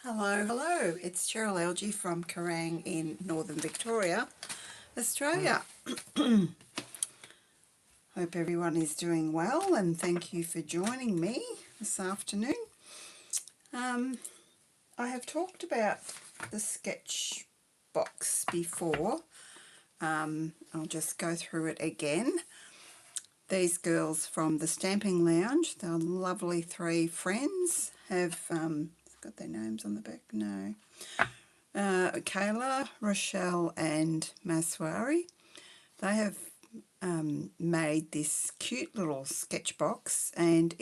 Hello, hello. It's Cheryl Algie from Kerrang in Northern Victoria, Australia. Hope everyone is doing well and thank you for joining me this afternoon. I have talked about the sketch box before. I'll just go through it again. These girls from the Stamping Lounge, the lovely three friends, have got their names on the back? No. Kayla, Rochelle and Maswari. They have made this cute little sketch box, and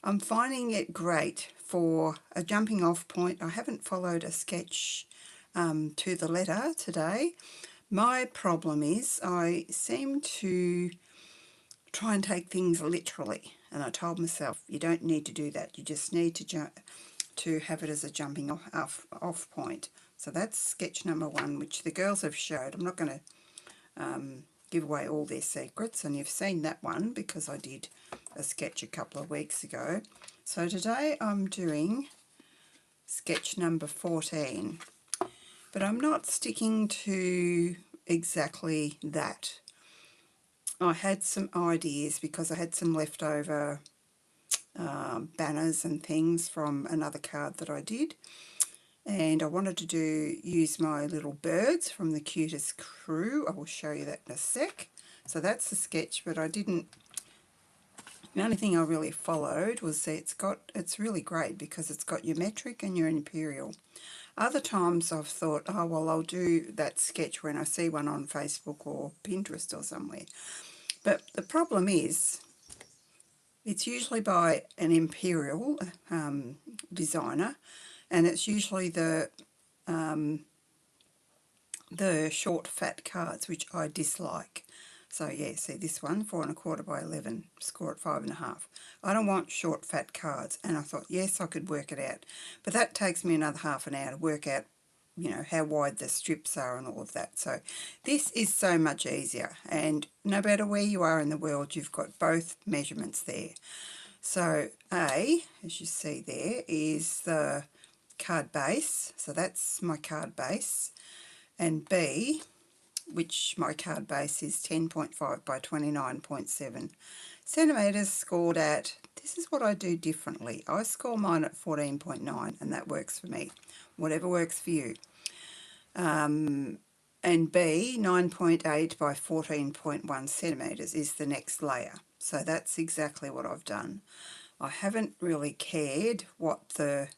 I'm finding it great for a jumping off point. I haven't followed a sketch to the letter today. My problem is I seem to try and take things literally, and I told myself you don't need to do that. You just need to have it as a jumping off point. So that's sketch number one, which the girls have showed. I'm not going to give away all their secrets, and you've seen that one because I did a sketch a couple of weeks ago. So today I'm doing sketch number 14, but I'm not sticking to exactly that. I had some ideas because I had some leftover banners and things from another card that I did, and I wanted to use my little birds from the Cutest Crew. I will show you that in a sec. So that's the sketch, but the only thing I really followed was that it's really great because it's got your metric and your imperial. Other times I've thought, oh well, I'll do that sketch when I see one on Facebook or Pinterest or somewhere. But the problem is it's usually by an imperial designer, and it's usually the short fat cards, which I dislike. So yeah, see this one, 4 1/4 by 11, score at 5 1/2. I don't want short fat cards, and I thought yes, I could work it out, but that takes me another half an hour to work out, how wide the strips are and all of that. So this is so much easier, and no matter where you are in the world, you've got both measurements there. So A, as you see there, is the card base, so that's my card base, and B, which my card base is 10.5 by 29.7 centimetres, scored at, this is what I do differently. I score mine at 14.9, and that works for me. Whatever works for you. And B, 9.8 by 14.1 centimetres is the next layer. So that's exactly what I've done. I haven't really cared what the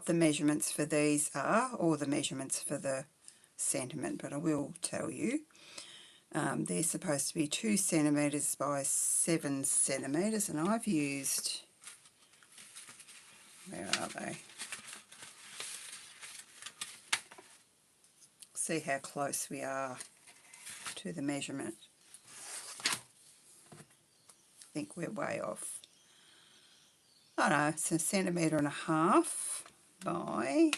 measurements for these are, or the measurements for the sentiment, but I will tell you. They're supposed to be 2 centimetres by 7 centimetres, and I've used, where are they? See how close we are to the measurement. I think we're way off. I don't know, it's 1.5 centimetres by,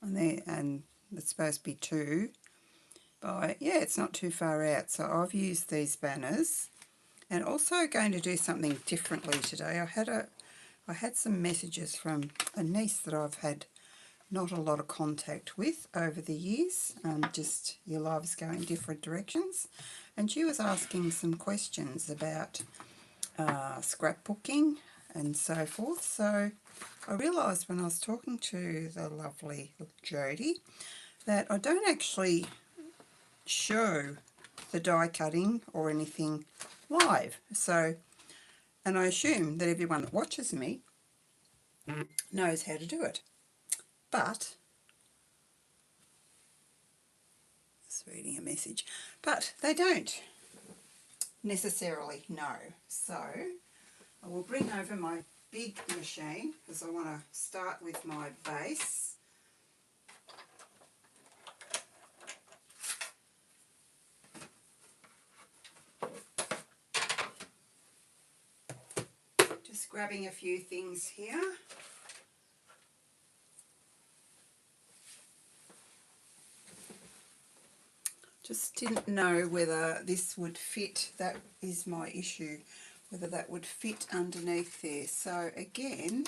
and it's supposed to be 2 by, yeah, it's not too far out. So I've used these banners, and also going to do something differently today. I had some messages from a niece that I've had not a lot of contact with over the years, just your lives go in different directions, and she was asking some questions about scrapbooking and so forth. So I realised when I was talking to the lovely Jodie that I don't actually show the die cutting or anything live. So, and I assume that everyone that watches me knows how to do it. But, just reading a message, but they don't necessarily know. So I will bring over my big machine because I want to start with my base. Just grabbing a few things here. Just didn't know whether this would fit. That is my issue, whether that would fit underneath there. So again,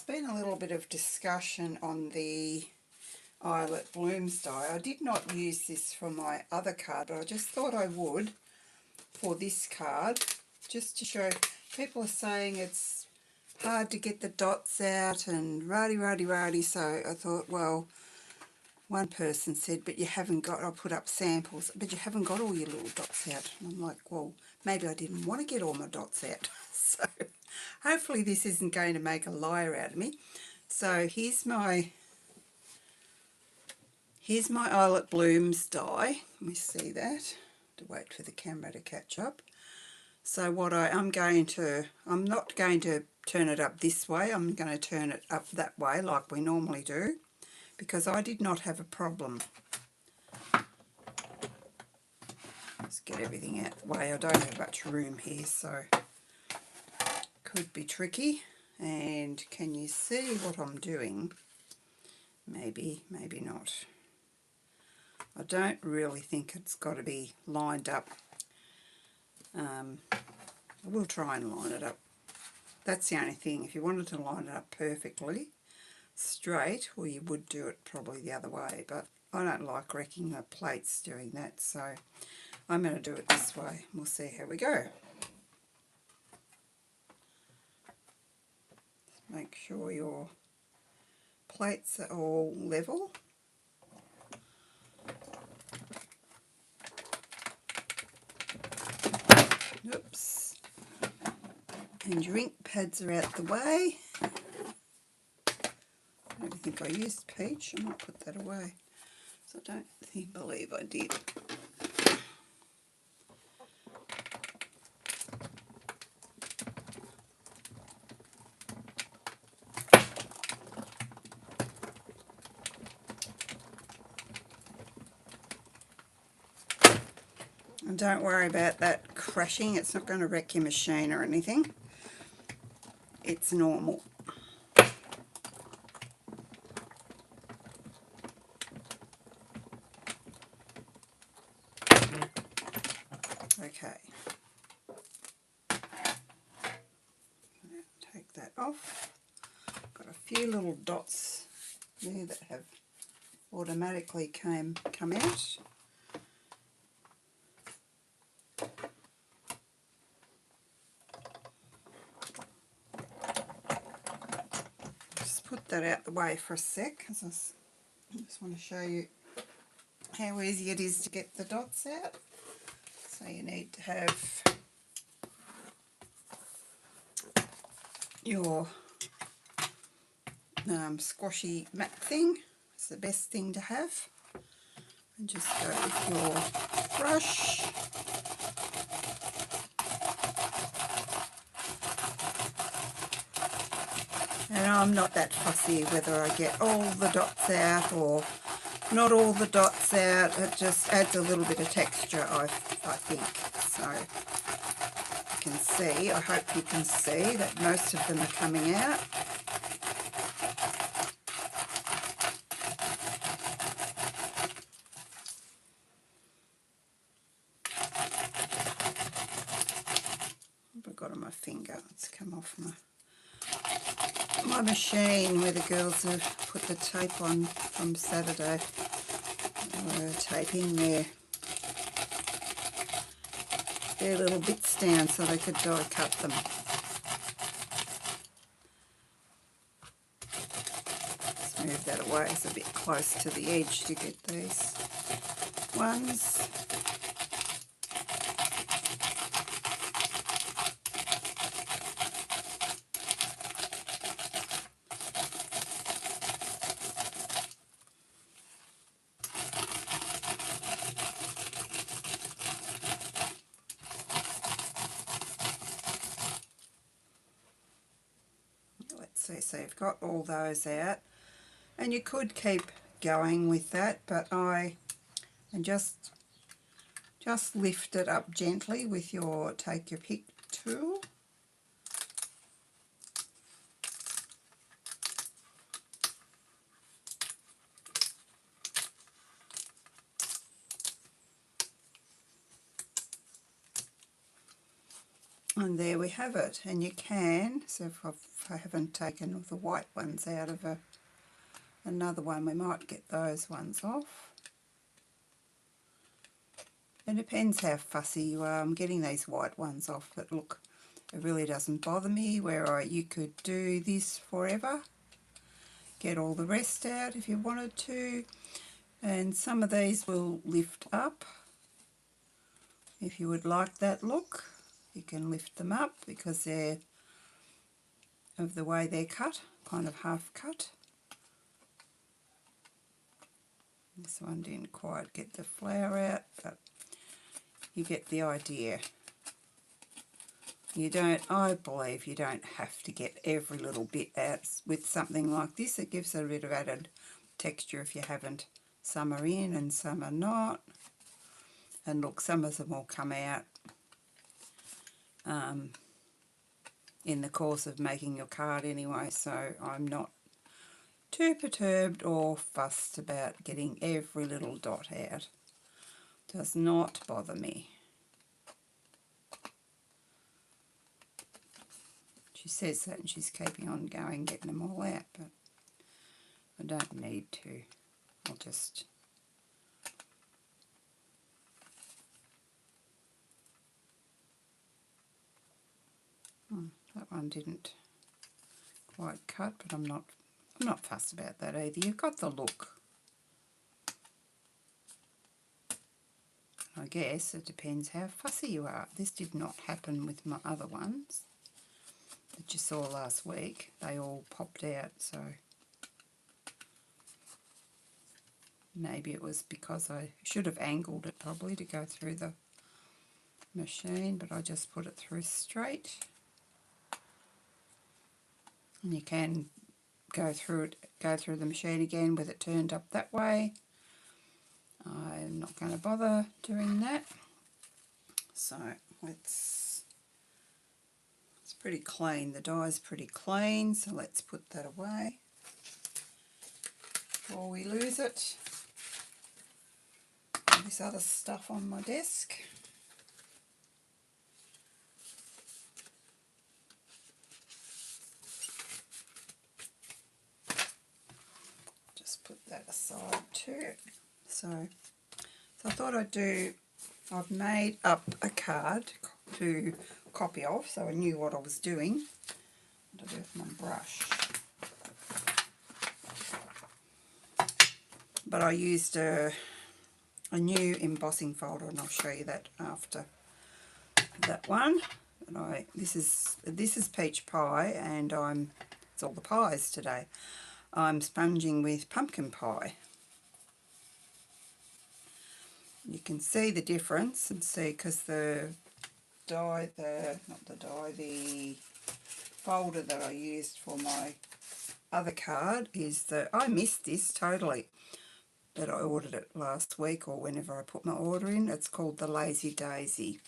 been a little bit of discussion on the Eyelet Blooms die. I did not use this for my other card, but I just thought I would for this card, just to show. People are saying it's hard to get the dots out and rardy, so I thought, well, one person said, but you haven't got, I'll put up samples, but you haven't got all your little dots out. And I'm like, well, maybe I didn't want to get all my dots out. So hopefully this isn't going to make a liar out of me. So here's my Eyelet Blooms die. Let me see that. To wait for the camera to catch up. So what I'm not going to turn it up this way. I'm going to turn it up that way like we normally do, because I did not have a problem. Let's get everything out of the way. I don't have much room here, so could be tricky. And can you see what I'm doing? Maybe, maybe not. I don't really think it's got to be lined up. I will try and line it up. That's the only thing. If you wanted to line it up perfectly straight, well, you would do it probably the other way, but I don't like wrecking the plates doing that, so I'm going to do it this way. We'll see how we go. Make sure your plates are all level. Oops. And your ink pads are out the way. I don't think I used peach. I might put that away. So I don't believe I did. And don't worry about that crashing. It's not going to wreck your machine or anything. It's normal. Okay. Take that off. Got a few little dots there that have automatically come out. Just put that out the way for a sec, because I just want to show you how easy it is to get the dots out. So you need to have your squashy mat thing. It's the best thing to have. And just go with your brush. And I'm not that fussy whether I get all the dots out or not all the dots out. It just adds a little bit of texture, I think. So you can see, I hope you can see that most of them are coming out. What have I got on my finger? It's come off my machine where the girls have put the tape on from Saturday. Tape in their little bits down so they could die cut them. Let's move that away. It's a bit close to the edge to get these ones. So you've got all those out, and you could keep going with that, but just lift it up gently with your take your pick tool. And And there we have it. And you can, so if I haven't taken the white ones out of another one, we might get those ones off. It depends how fussy you are. I'm getting these white ones off, but look, it really doesn't bother me, where you could do this forever. Get all the rest out if you wanted to. And some of these will lift up. If you would like that look, you can lift them up because they're of the way they're cut, kind of half cut. This one didn't quite get the flower out, but you get the idea. You don't, I believe you don't have to get every little bit out with something like this. It gives a bit of added texture if you haven't. Some are in and some are not. And look, some of them will come out in the course of making your card anyway, so I'm not too perturbed or fussed about getting every little dot out. Does not bother me. She says that and she's keeping on going, getting them all out, but I don't need to. I'll just... that one didn't quite cut, but I'm not fussed about that either. You've got the look. I guess it depends how fussy you are. This did not happen with my other ones that you saw last week. They all popped out, so maybe it was because I should have angled it probably to go through the machine, but I just put it through straight. And you can go through the machine again with it turned up that way. I'm not going to bother doing that. So it's pretty clean. The die's pretty clean, so let's put that away before we lose it. All this other stuff on my desk. Just put that aside too. So I thought I've made up a card to copy off, so I knew what I was doing. What do I do with my brush? But I used a new embossing folder, and I'll show you that after that one. And this is peach pie, and it's all the pies today. I'm sponging with pumpkin pie. You can see the difference and see, because the folder that I used for my other card is I missed this totally, but I ordered it last week or whenever I put my order in. It's called the Lazy Daisy,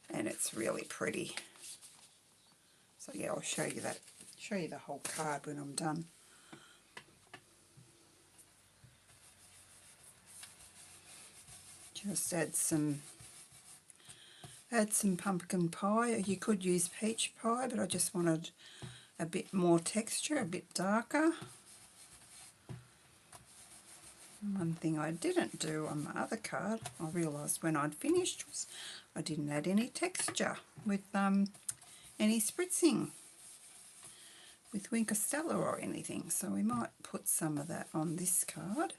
and it's really pretty. So yeah, I'll show you the whole card when I'm done. Just add some pumpkin pie. You could use peach pie, but I just wanted a bit more texture, a bit darker. One thing I didn't do on my other card, I realised when I'd finished, was I didn't add any texture with any spritzing with Wink Stella or anything. So we might put some of that on this card.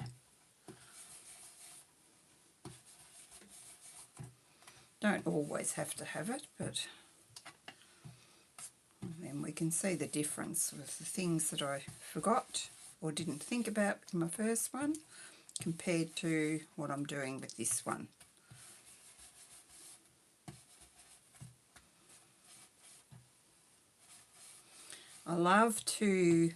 Don't always have to have it, but then we can see the difference with the things that I forgot or didn't think about in my first one compared to what I'm doing with this one. I love to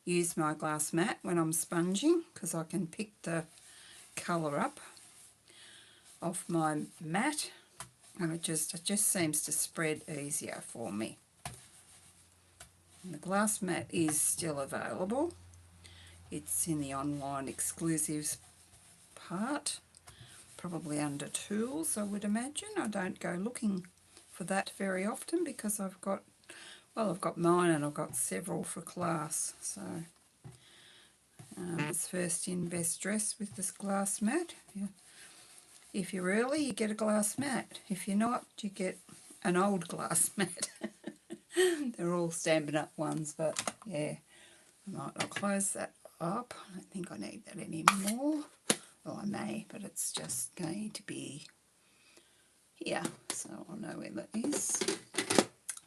use my glass mat when I'm sponging because I can pick the colour up off my mat, and it just seems to spread easier for me. And the glass mat is still available. It's in the online exclusives part, probably under tools, I would imagine. I don't go looking for that very often because I've got mine and I've got several for class. So it's first in, best dressed with this glass mat. Yeah. If you're early, you get a glass mat. If you're not, you get an old glass mat. They're all stamping up ones, but yeah, I'll close that up. I don't think I need that anymore. Well, I may, but it's just going to be here, so I'll know where that is.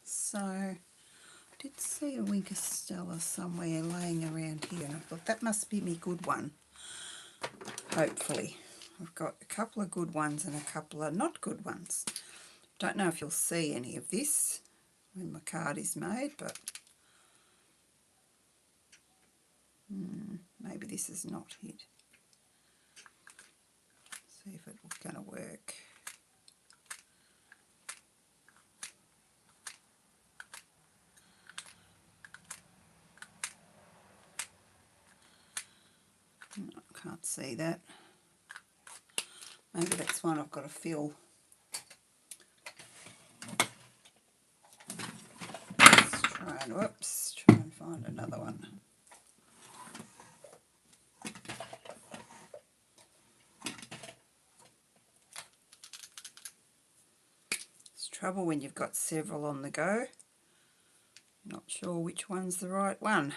So I did see a Winker Stella somewhere laying around here, and I thought that must be my good one. Hopefully. I've got a couple of good ones and a couple of not good ones. Don't know if you'll see any of this when my card is made, but maybe this is not it. See if it's going to work. I can't see that. Maybe that's one I've got to fill. Let's try and find another one. It's trouble when you've got several on the go. Not sure which one's the right one.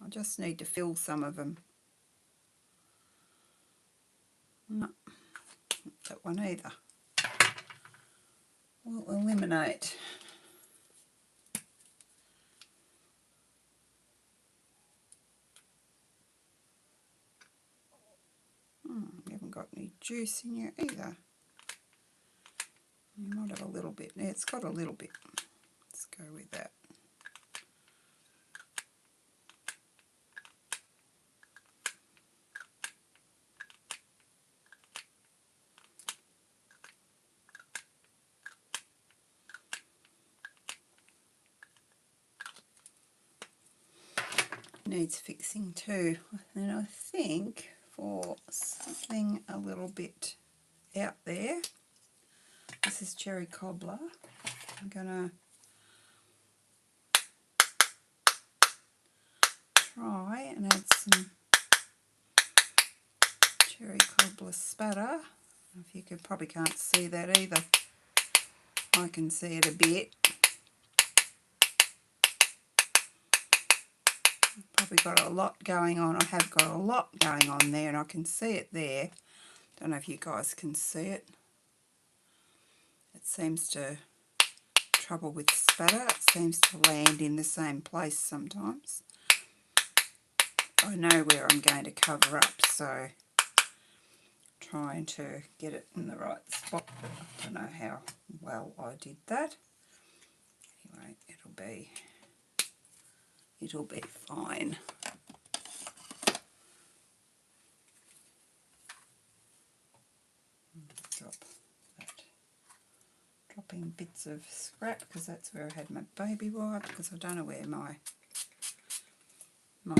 I just need to fill some of them. No, not that one either. We'll eliminate. You haven't got any juice in you either. You might have a little bit. Yeah, it's got a little bit. Let's go with that. Needs fixing too. And I think for something a little bit out there, this is cherry cobbler. I'm gonna try and add some cherry cobbler spatter. If you probably can't see that either. I can see it a bit. Probably got a lot going on. I have got a lot going on there, and I can see it there. Don't know if you guys can see it. It seems to trouble with spatter. It seems to land in the same place sometimes. I know where I'm going to cover up, so trying to get it in the right spot. I don't know how well I did that. Anyway, it'll be fine. Drop that. Dropping bits of scrap because that's where I had my baby wipe, because I don't know where my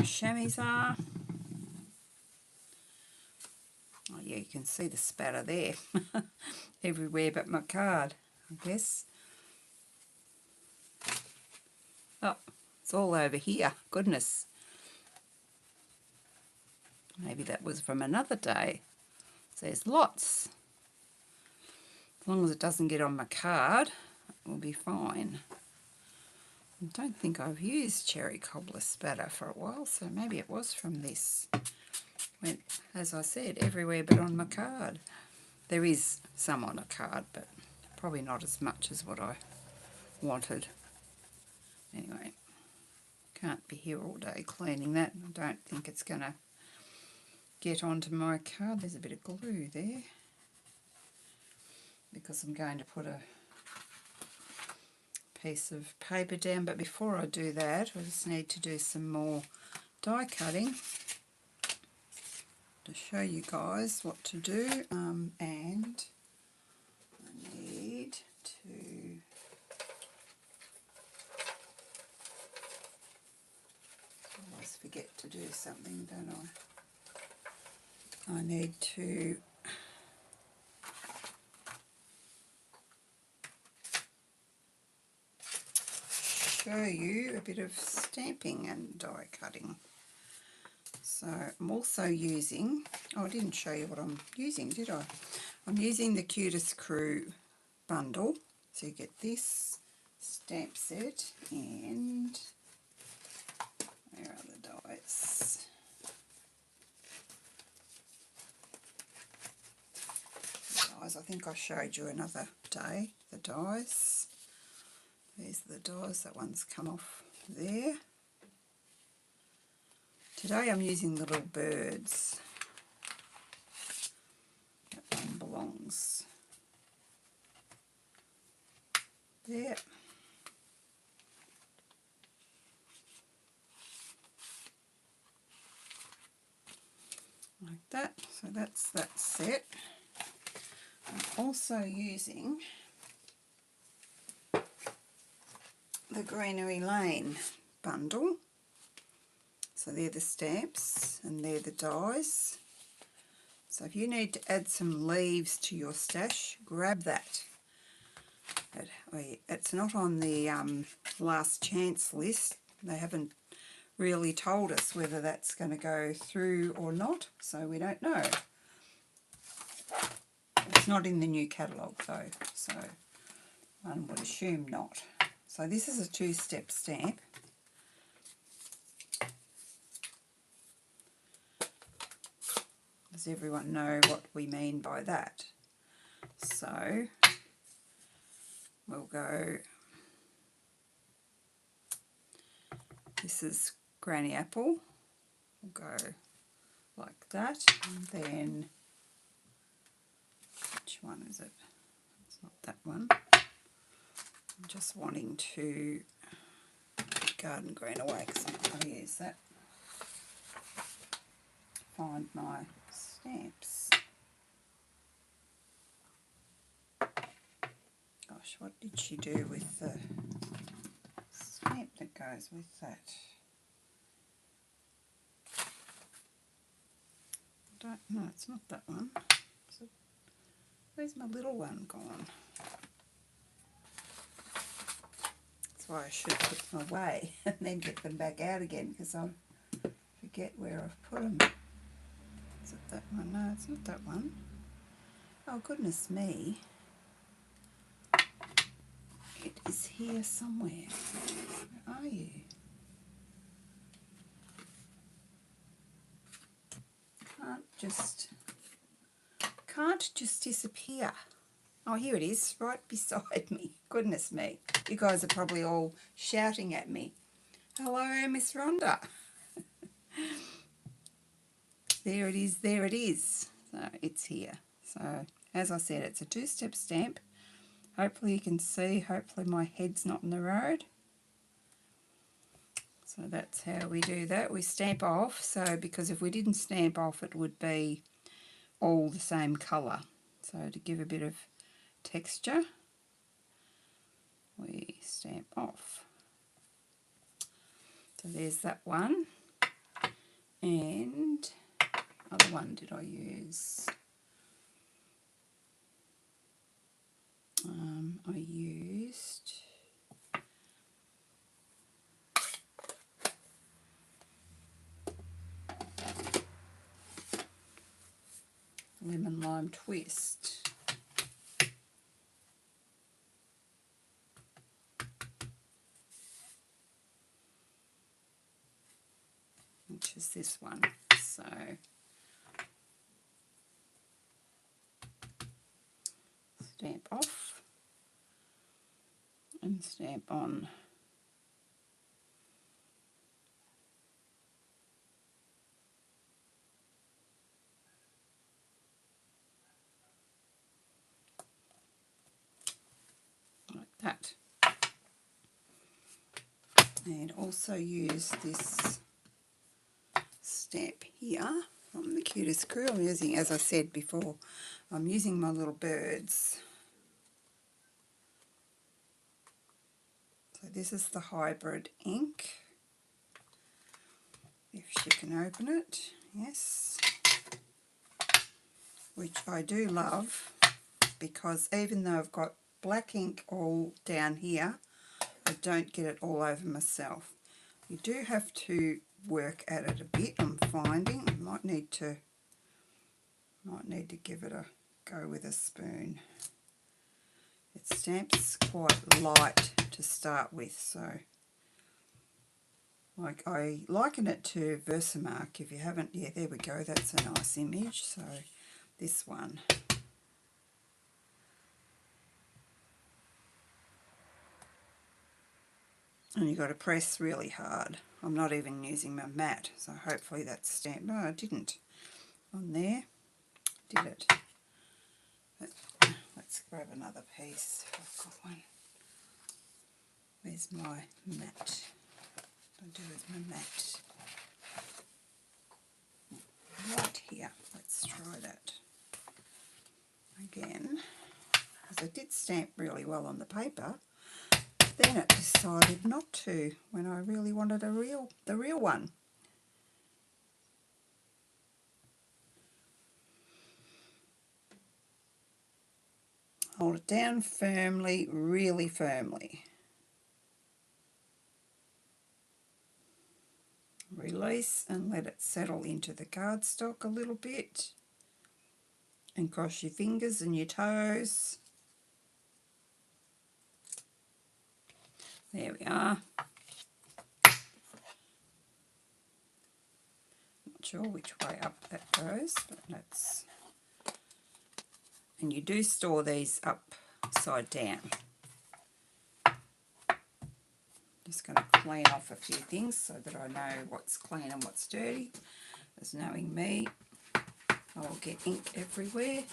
chamois are. Oh yeah, you can see the spatter there. Everywhere but my card, I guess. Oh, it's all over here. Goodness. Maybe that was from another day. So there's lots. As long as it doesn't get on my card, it will be fine. I don't think I've used cherry cobbler spatter for a while, so maybe it was from this. Went, as I said, everywhere but on my card. There is some on a card, but probably not as much as what I wanted. Anyway, can't be here all day cleaning that. I don't think it's going to get onto my card. There's a bit of glue there because I'm going to put a piece of paper down, but before I do that I just need to do some more die cutting to show you guys what to do, and I need to always forget to do something, don't I? I need to show you a bit of stamping and die cutting. So I'm also using, oh, I didn't show you what I'm using, did I? I'm using the Cutest Crew bundle. So you get this stamp set and where are the dies? I think I showed you another day the dies. There's the dies, that one's come off there. Today I'm using the little birds. That one belongs there. Like that. So that's that set. I'm also using the Greenery Lane bundle. So they're the stamps and they're the dies. So if you need to add some leaves to your stash, grab that. It's not on the last chance list. They haven't really told us whether that's going to go through or not, so we don't know. It's not in the new catalogue though, so one would assume not. So this is a two-step stamp. Does everyone know what we mean by that? So we'll go, this is Granny Apple, we'll go like that, and then, which one is it? It's not that one. I'm just wanting to garden green away because I'm not going to use that. Find my stamps. Gosh, what did she do with the stamp that goes with that? I don't know, it's not that one. So, where's my little one gone? That's why I should put them away and then get them back out again because I forget where I've put them. Is it that one? No, it's not that one. Oh, goodness me. It is here somewhere. Where are you? Can't just disappear. Oh, here it is, right beside me. Goodness me. You guys are probably all shouting at me. Hello, Miss Rhonda. There it is, there it is. So it's here. So as I said, it's a two-step stamp. Hopefully you can see, hopefully my head's not in the road. So that's how we do that. We stamp off, so because if we didn't stamp off it would be all the same colour. So to give a bit of texture, we stamp off. So there's that one. And other one did I use? I used Lemon Lime Twist. Which is this one. So stamp off and stamp on. Like that. And also use this stamp here from the Cutest Crew. I'm using, as I said before, I'm using my little birds. So this is the hybrid ink. If she can open it, yes. Which I do love because even though I've got black ink all down here, I don't get it all over myself. You do have to work at it a bit, I'm finding. I might need to give it a go with a spoon. It stamps quite light to start with, so like I liken it to Versamark. If you haven't, yeah, there we go, that's a nice image. So this one. And you've got to press really hard. I'm not even using my mat, so hopefully that's stamped. No, I didn't on there. Did it? But let's grab another piece. I've got one. Where's my mat? What do I do with my mat? Right here. Let's try that again. Because I did stamp really well on the paper. Then it decided not to when I really wanted the real one. Hold it down firmly, really firmly. Release and let it settle into the cardstock a little bit. And cross your fingers and your toes. There we are. Not sure which way up that goes, but that's... And you do store these upside down. Just going to clean off a few things so that I know what's clean and what's dirty. As knowing me, I will get ink everywhere.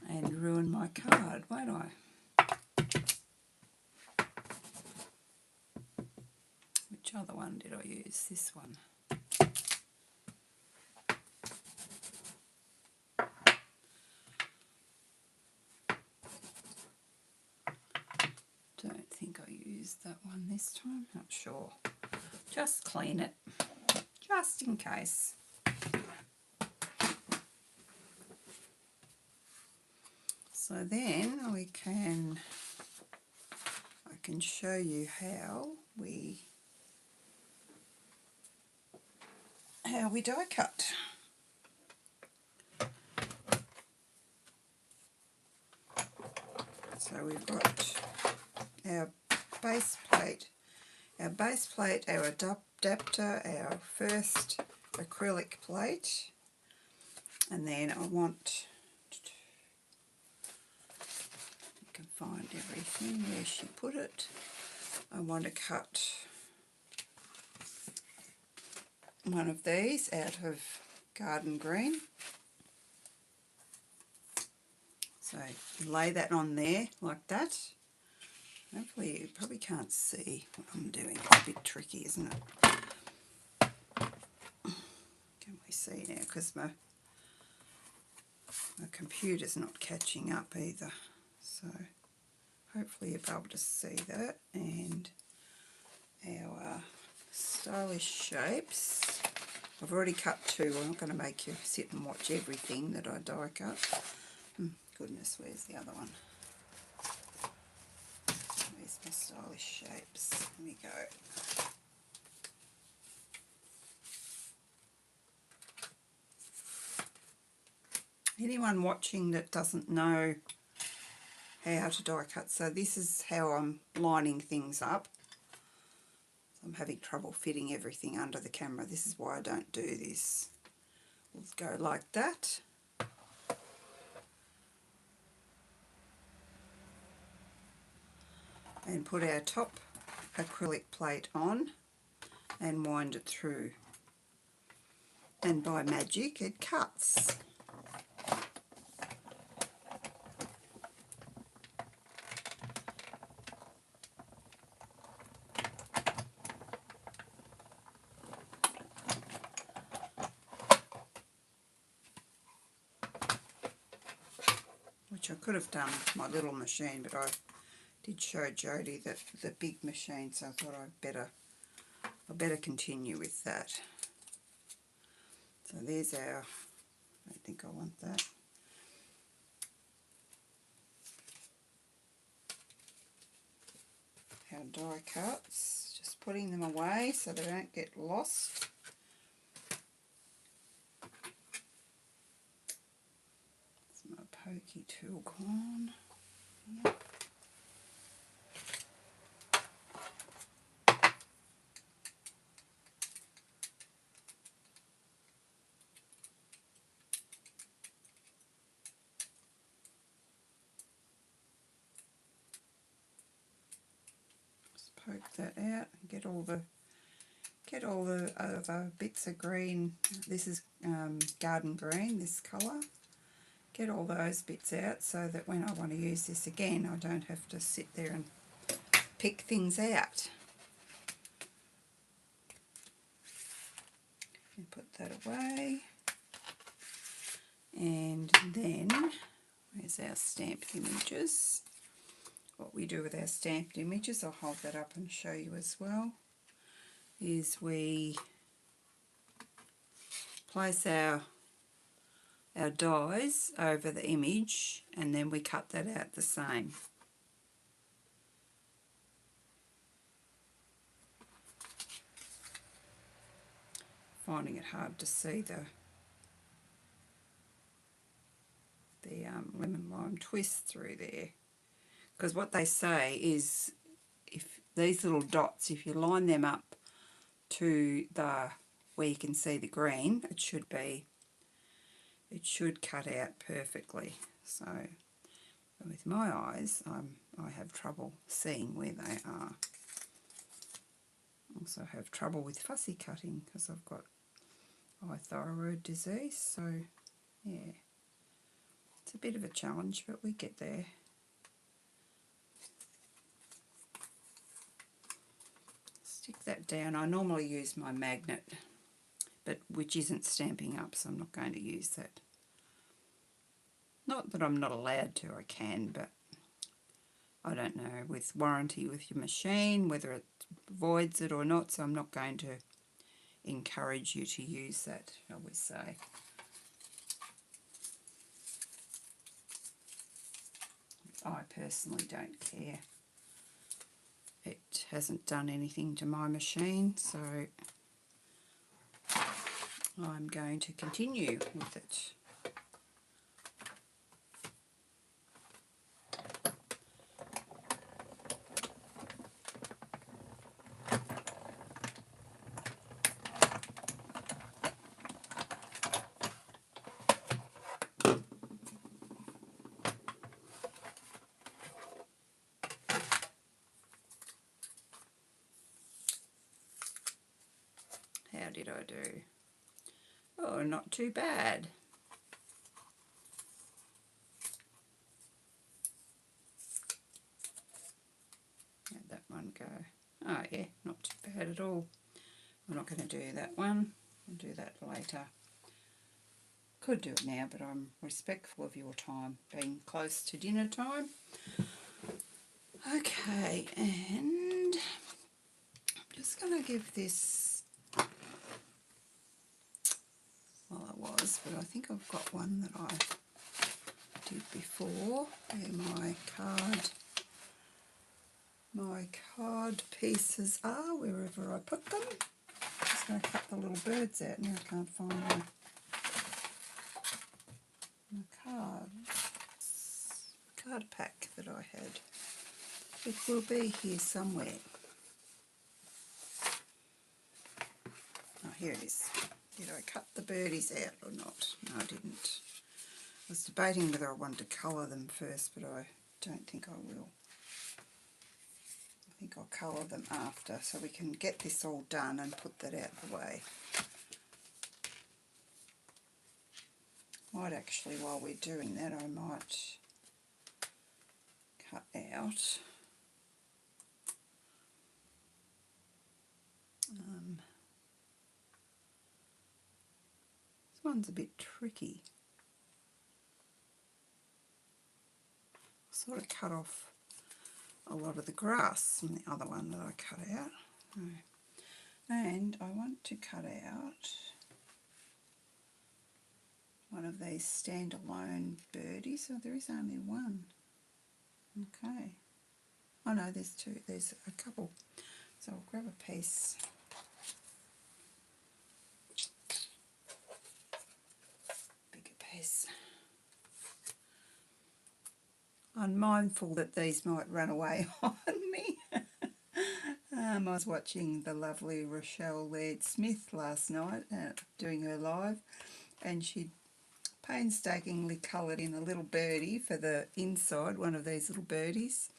And ruin my card, won't I? Which other one did I use? This one. Don't think I used that one this time, not sure. Just clean it, just in case. So then I can show you how we die cut. So we've got our base plate, our adapter, our first acrylic plate, and then I want, you can find everything where she put it. I want to cut one of these out of garden green. So lay that on there like that. Hopefully you probably can't see what I'm doing. It's a bit tricky, isn't it? Can we see now? Because my computer's not catching up either. So hopefully you'll be able to see that. And our stylish shapes. I've already cut two. I'm not going to make you sit and watch everything that I die cut. Goodness, where's the other one? Where's my stylish shapes? Here we go. Anyone watching that doesn't know how to die cut, so this is how I'm lining things up. I'm having trouble fitting everything under the camera. This is why I don't do this. We'll go like that. And put our top acrylic plate on and wind it through. And by magic it cuts. Which I could have done with my little machine, but I did show Jodie that the big machine, so I thought I'd better continue with that. So there's our I don't think I want that. Our die cuts, just putting them away so they don't get lost. It's my pokey tool gone. Yep. Poke that out and get all the other bits of green. This is garden green, this colour. Get all those bits out so that when I want to use this again I don't have to sit there and pick things out. And put that away. And then where's our stamped images? What we do with our stamped images, I'll hold that up and show you as well, is we place our dies over the image and then we cut that out the same. Finding it hard to see the lemon lime twist through there, because what they say is if these little dots, if you line them up to the where you can see the green, it should cut out perfectly. So with my eyes I have trouble seeing where they are. Also have trouble with fussy cutting because I've got eye thyroid disease, so yeah, it's a bit of a challenge, but we get there. Stick that down. I normally use my magnet, but which isn't stamping up, so I'm not going to use that. Not that I'm not allowed to, I can, but I don't know with warranty with your machine whether it voids it or not, so I'm not going to encourage you to use that, shall we say. I personally don't care. It hasn't done anything to my machine, so I'm going to continue with it. How did I do? Oh, not too bad. Let that one go. Oh yeah, not too bad at all. I'm not going to do that one. I'll do that later. Could do it now, but I'm respectful of your time, being close to dinner time. Okay, and I'm just going to give this, well it was, but I think I've got one that I did before, where my card pieces are, wherever I put them. I'm just going to cut the little birds out. Now I can't find my card pack that I had. It will be here somewhere. Oh, here it is. Did I cut the birdies out or not? No, I didn't. I was debating whether I wanted to colour them first, but I don't think I will. I think I'll colour them after, so we can get this all done and put that out of the way. Might actually, while we're doing that, I might cut out this one's a bit tricky. Sort of cut off a lot of the grass from the other one that I cut out. And I want to cut out one of these standalone birdies. Oh, there is only one. Okay. Oh no, there's two. There's a couple. So I'll grab a piece. Bigger piece. I'm mindful that these might run away on me. I was watching the lovely Rochelle Laird-Smith last night doing her live, and she painstakingly coloured in a little birdie for the inside, one of these little birdies,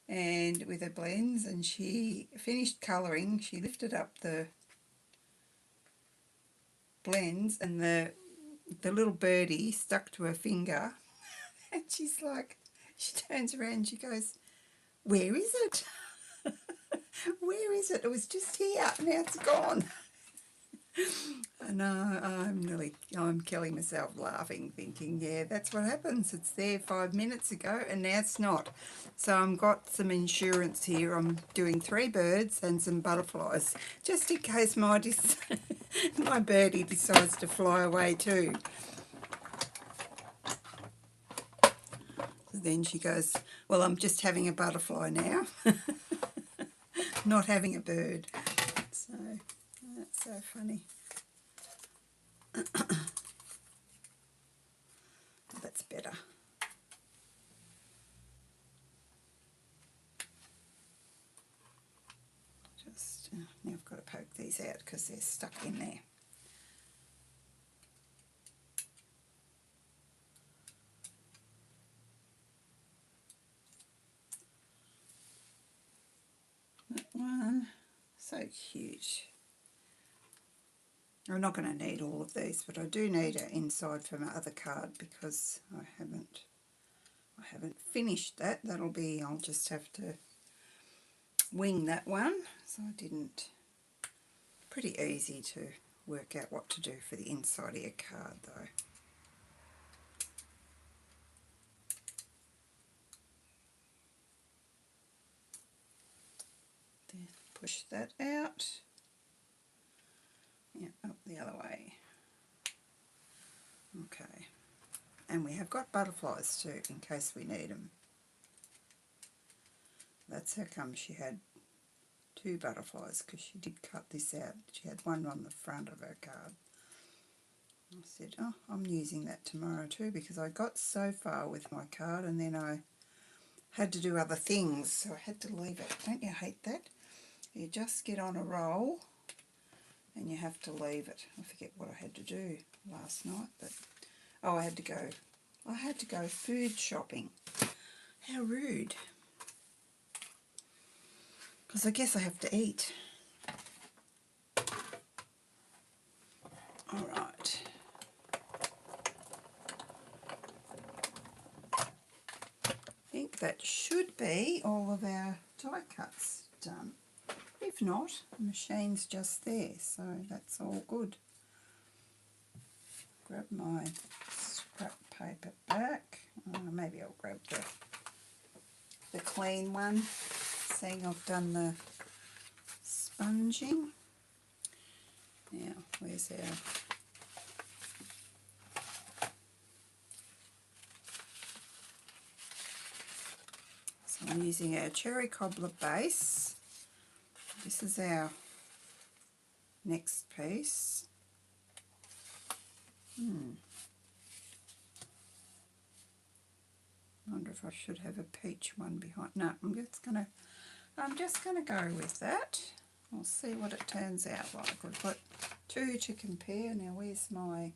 and with her blends, and she finished colouring. She lifted up the blends and the little birdie stuck to her finger, and she's like, she turns around and she goes, "Where is it? Where is it? It was just here, now it's gone." And I'm killing myself laughing, thinking, yeah, that's what happens. It's there 5 minutes ago and now it's not. So I've got some insurance here. I'm doing 3 birds and some butterflies, just in case my birdie decides to fly away too. So then she goes, "Well, I'm just having a butterfly now." Not having a bird. So that's so funny. That's better. Just now I've got to poke these out because they're stuck in there. That one, so cute. I'm not going to need all of these, but I do need an inside for my other card because I haven't finished that. That'll be, I'll just have to wing that one. So I didn't. Pretty easy to work out what to do for the inside of your card though. Then push that out. Yeah, up the other way. Okay. And we have got butterflies too, in case we need them. That's how come she had 2 butterflies, because she did cut this out. She had one on the front of her card. I said, oh, I'm using that tomorrow too, because I got so far with my card and then I had to do other things, so I had to leave it. Don't you hate that? You just get on a roll and you have to leave it. I forget what I had to do last night, but oh, I had to go food shopping. How rude. Because I guess I have to eat. All right. I think that should be all of our die cuts done. If not, the machine's just there, so that's all good. Grab my scrap paper back. Maybe I'll grab the clean one, seeing I've done the sponging. Now, where's our... So I'm using our cherry cobbler base. This is our next piece. Wonder if I should have a peach one behind. No, I'm just gonna go with that. We'll see what it turns out like. We've got 2 to compare. Now where's my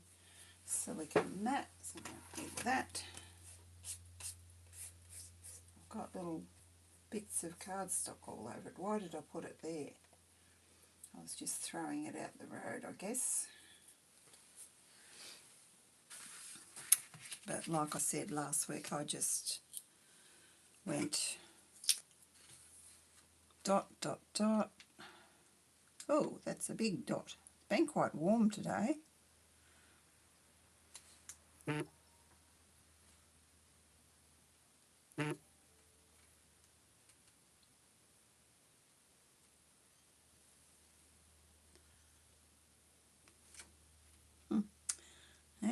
silicone mat? So I'm going to do that. I've got little bits of cardstock all over it. Why did I put it there? I was just throwing it out the road, I guess. But like I said last week, I just went dot, dot, dot. Oh, that's a big dot. It's been quite warm today.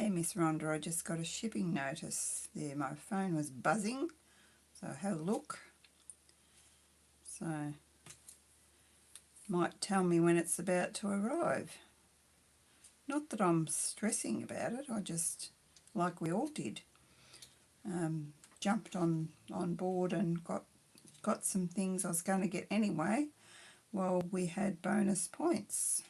Hey, Miss Rhonda, I just got a shipping notice there. My phone was buzzing, so I had a look. So, might tell me when it's about to arrive. Not that I'm stressing about it, I just, like we all did, jumped on board and got some things I was going to get anyway. Well, we had bonus points.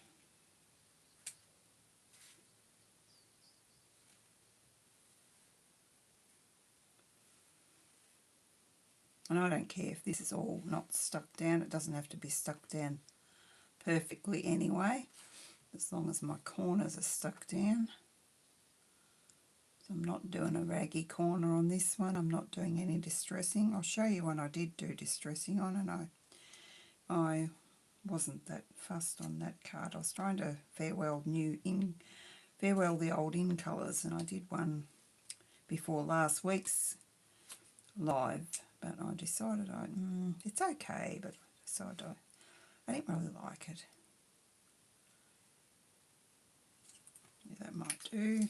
And I don't care if this is all not stuck down. It doesn't have to be stuck down perfectly anyway, as long as my corners are stuck down. So I'm not doing a raggy corner on this one. I'm not doing any distressing. I'll show you when I did do distressing on, and I wasn't that fussed on that card. I was trying to farewell the old in colours, and I did one before last week's live, but I decided it's okay, but I decided I didn't really like it. Yeah, that might do.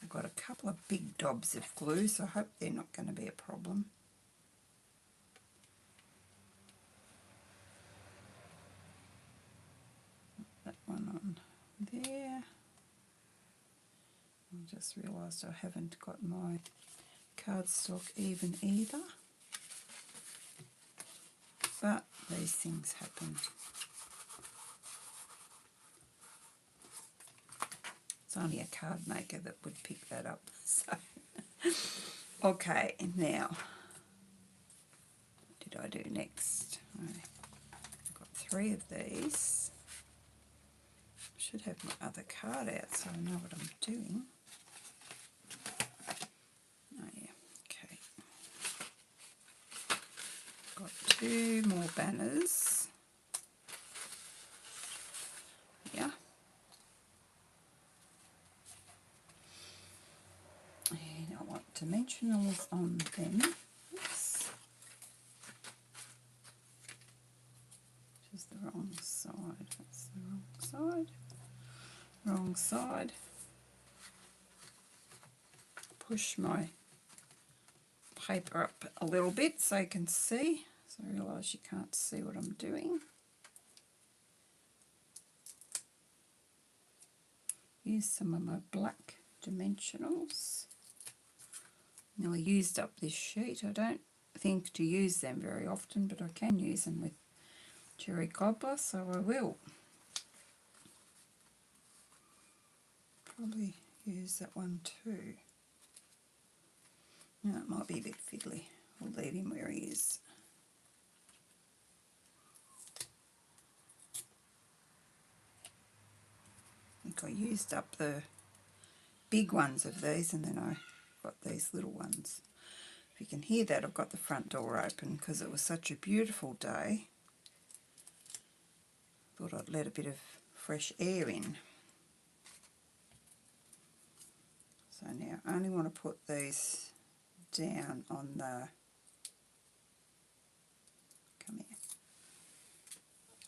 I've got a couple of big dobs of glue, so I hope they're not going to be a problem. That one on there. I just realised I haven't got my cardstock even either. But these things happen. It's only a card maker that would pick that up. So, okay, now, what did I do next? I've got 3 of these. I should have my other card out so I know what I'm doing. Oh yeah, okay. Got 2 more banners. Yeah. And I want dimensionals on them. Oops. Which is the wrong side. That's the wrong side. Wrong side. Push my paper up a little bit so you can see. So I realise you can't see what I'm doing. Use some of my black dimensionals. Nearly used up this sheet. I don't think to use them very often, but I can use them with cherry cobbler, so I will. Probably use that one too. No, it might be a bit fiddly. We'll leave him where he is. I think I used up the big ones of these, and then I got these little ones. If you can hear that, I've got the front door open because it was such a beautiful day. Thought I'd let a bit of fresh air in. So now I only want to put these down on the, come here,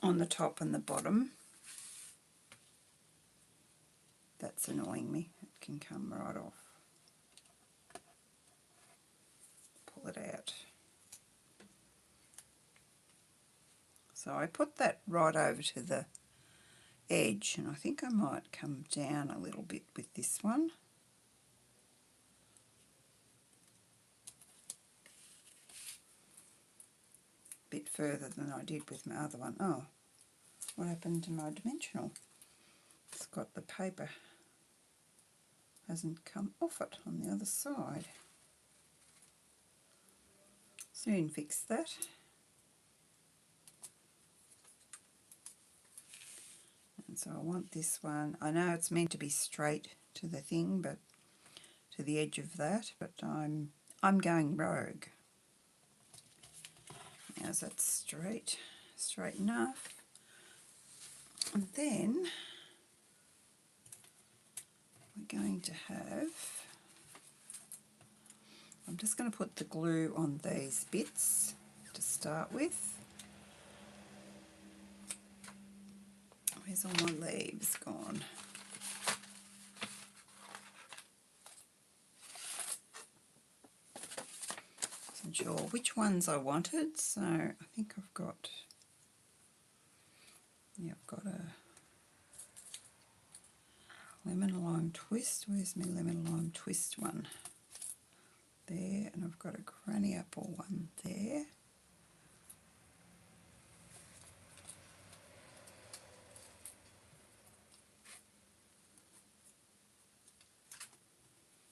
on the top and the bottom. That's annoying me. It can come right off. Pull it out. So I put that right over to the edge, and I think I might come down a little bit with this one. A bit further than I did with my other one. Oh, what happened to my dimensional? It's got the paper, hasn't come off it on the other side. Soon fix that. And so I want this one. I know it's meant to be straight to the thing, but to the edge of that, but I'm going rogue. Now is that straight enough? And then we're going to have, I'm just going to put the glue on these bits to start with. Where's all my leaves gone? Wasn't sure which ones I wanted, so I think I've got, yeah, I've got a lemon lime twist. Where's my lemon lime twist one? There, and I've got a granny apple one there.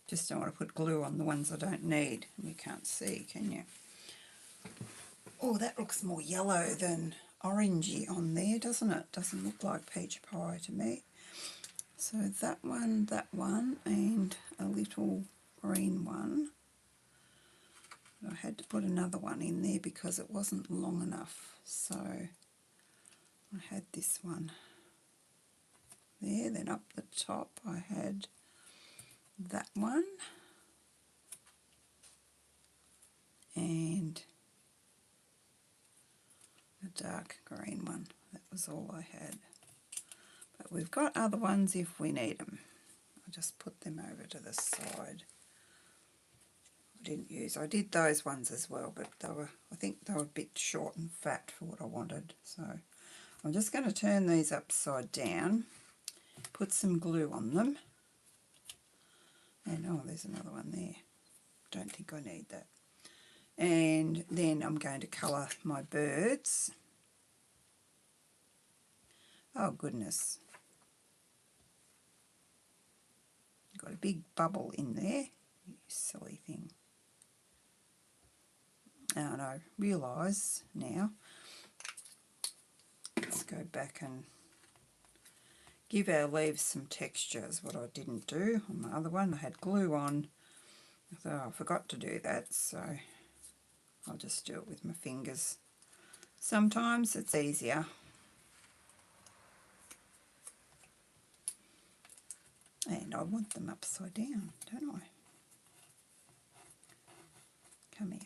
Just don't want to put glue on the ones I don't need. You can't see, can you? Oh, that looks more yellow than orangey on there, doesn't it? Doesn't look like peach pie to me. So that one, and a little green one. I had to put another one in there because it wasn't long enough. So I had this one there. Then up the top I had that one. And a dark green one. That was all I had. But we've got other ones if we need them. I'll just put them over to the side. I did those ones as well, but I think they were a bit short and fat for what I wanted. So I'm just going to turn these upside down, put some glue on them. And oh, there's another one there. Don't think I need that. And then I'm going to colour my birds. Oh goodness. Got a big bubble in there. You silly thing. And I realise now, let's go back and give our leaves some texture is what I didn't do on my other one. I had glue on. I thought, oh, I forgot to do that, so I'll just do it with my fingers. Sometimes it's easier. And I want them upside down, don't I? Come here.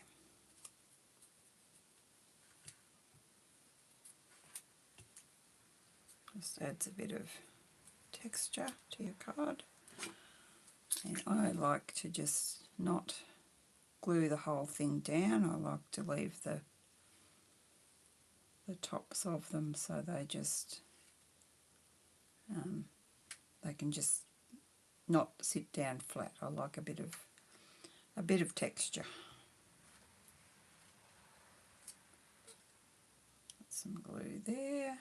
Just adds a bit of texture to your card. And I like to just not glue the whole thing down. I like to leave the tops of them so they just they can just not sit down flat. I like a bit of texture. Put some glue there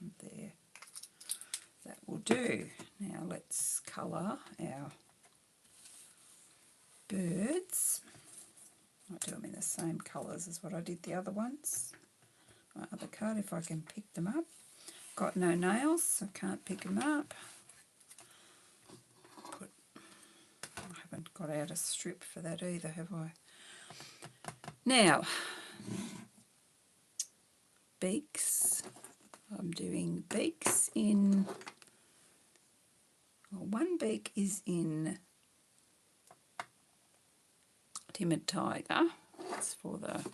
and there. That will do. Now let's colour our birds. I'll do them in the same colours as what I did the other ones. My other card, if I can pick them up. Got no nails, so I can't pick them up. I haven't got out a strip for that either, have I? Now, beaks. I'm doing beaks in, well, one beak is in Timid Tiger. That's for the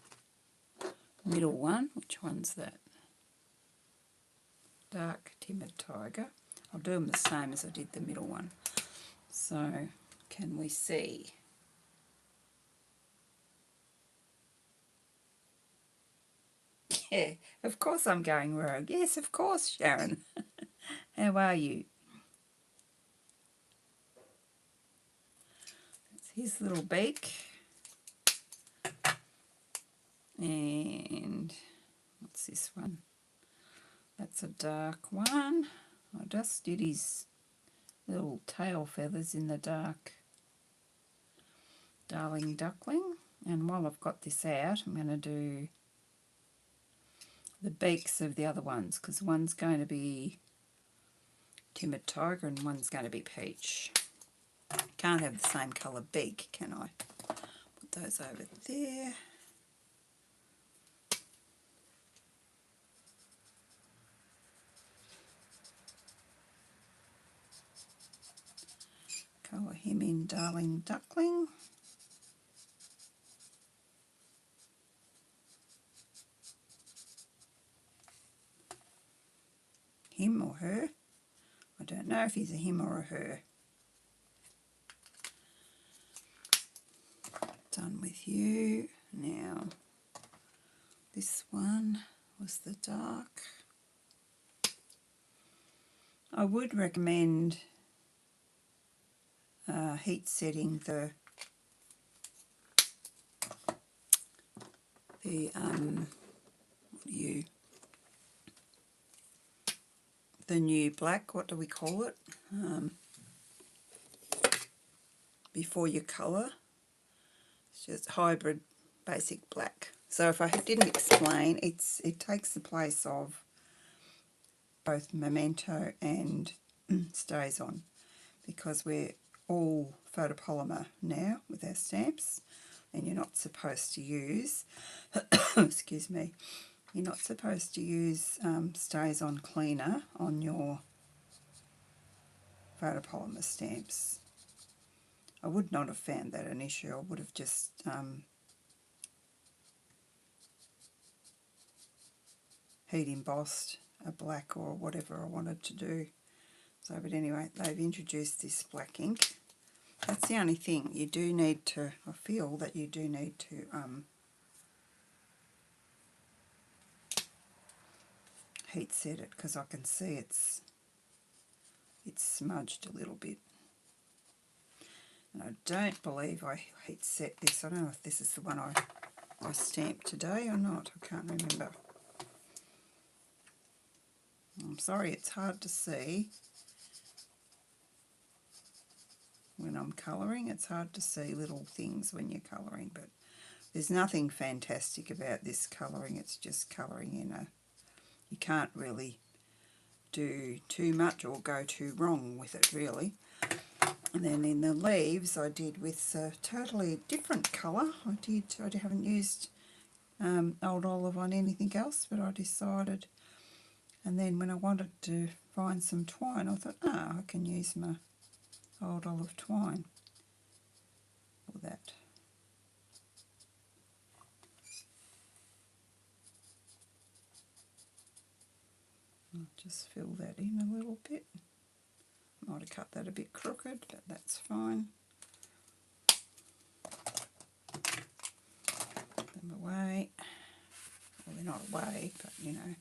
middle one. Which one's that? Dark Timid Tiger. I'll do them the same as I did the middle one. So, can we see? Yeah, of course I'm going rogue. Yes, of course, Sharon. How are you? That's his little beak. And what's this one? That's a dark one. I just did his little tail feathers in the dark Darling Duckling. And while I've got this out, I'm going to do the beaks of the other ones, because one's going to be Timid Tiger and one's going to be Peach. Can't have the same colour beak, can I? Put those over there. Colour him in Darling Duckling. Him or her. I don't know if he's a him or a her. Done with you. Now, this one was the dark. I would recommend heat setting the new black, what do we call it, before you colour. It's just hybrid basic black. So if I didn't explain, it takes the place of both Memento and Stays On, because we're all photopolymer now with our stamps, and you're not supposed to use excuse me, you're not supposed to use Stays On cleaner on your photopolymer stamps. I would not have found that an issue. I would have just heat embossed a black or whatever I wanted to do. So, but anyway, they've introduced this black ink. That's the only thing. You do need to, I feel that you do need to heat set it, because I can see it's smudged a little bit. And I don't believe I heat set this. I don't know if this is the one I stamped today or not. I can't remember. I'm sorry, it's hard to see when I'm colouring. It's hard to see little things when you're colouring, but there's nothing fantastic about this colouring. It's just colouring in a... You can't really do too much or go too wrong with it, really. And then in the leaves, I did with a totally different colour. I haven't used Old Olive on anything else, but I decided... And then when I wanted to find some twine, I thought, I can use my Old Olive twine for that. I'll just fill that in a little bit. Might have cut that a bit crooked, but that's fine. Put them away. Well, they're not away, but you know.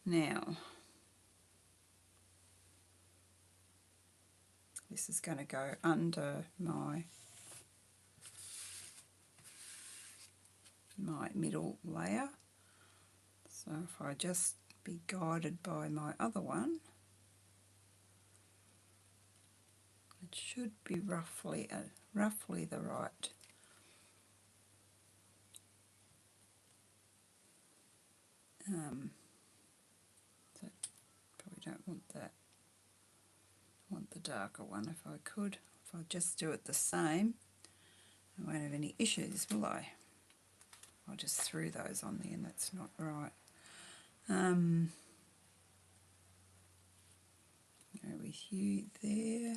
Now, this is going to go under my middle layer. So if I just be guided by my other one, it should be roughly the right so probably don't want that. I want the darker one if I could. If I just do it the same, I won't have any issues, will I? I just threw those on there and that's not right. Go with you there.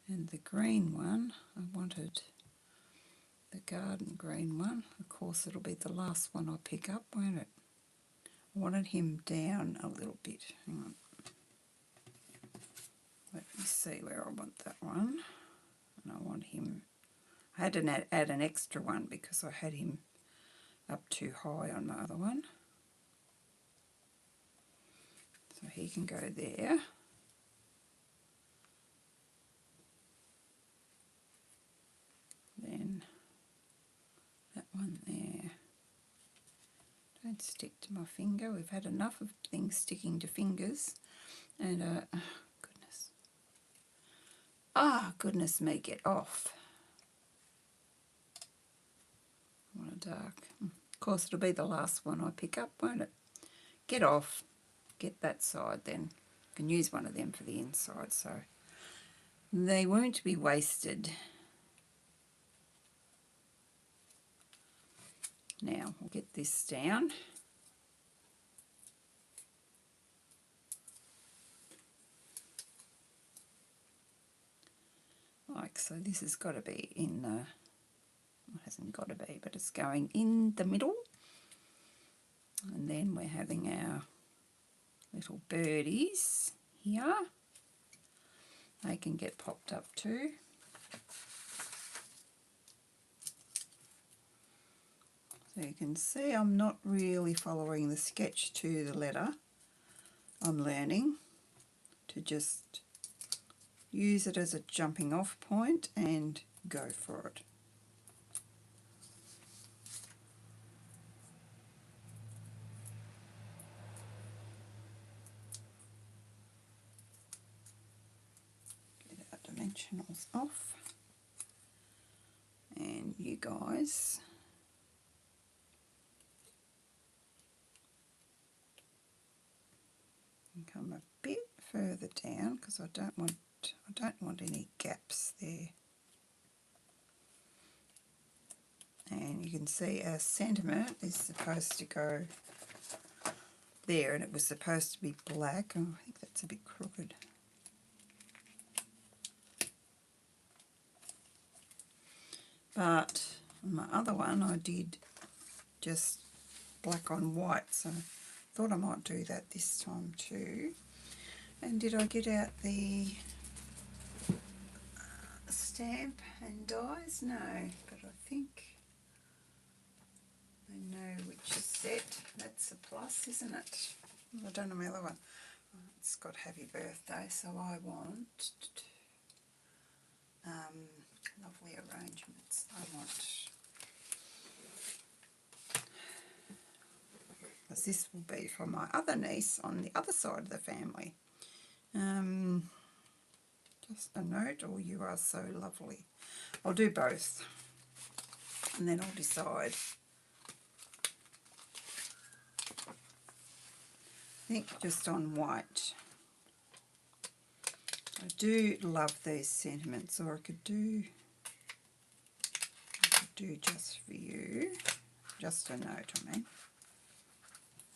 And the green one, I wanted the garden green one. Of course, it'll be the last one I pick up, won't it? I wanted him down a little bit. Hang on. Let me see where I want that one. And I want him... I had to add an extra one because I had him up too high on my other one. So he can go there. Then that one there. Don't stick to my finger. We've had enough of things sticking to fingers. And, goodness. Goodness me, get off. I want a dark. Of course, it'll be the last one I pick up, won't it? Get off. Get that side then. I can use one of them for the inside, so they won't be wasted. Now, we'll get this down. Like so, this has got to be in the... It hasn't got to be, but it's going in the middle. And then we're having our little birdies here. They can get popped up too. So you can see I'm not really following the sketch to the letter. I'm learning to just use it as a jumping off point and go for it. Get our dimensionals off, and you guys can come a bit further down because I don't want any gaps there. And you can see our sentiment is supposed to go there, and it was supposed to be black. Oh, I think that's a bit crooked. But on my other one I did just black on white, so I thought I might do that this time too. And did I get out the stamp and dies? No, but I think I know which set. That's a plus, isn't it? I don't know my other one. Oh, it's got happy birthday, so I want lovely arrangements. I want, because this will be for my other niece on the other side of the family. Just a note, or you are so lovely. I'll do both, and then I'll decide. I think just on white. I do love these sentiments, or I could do just for you. Just a note, I mean.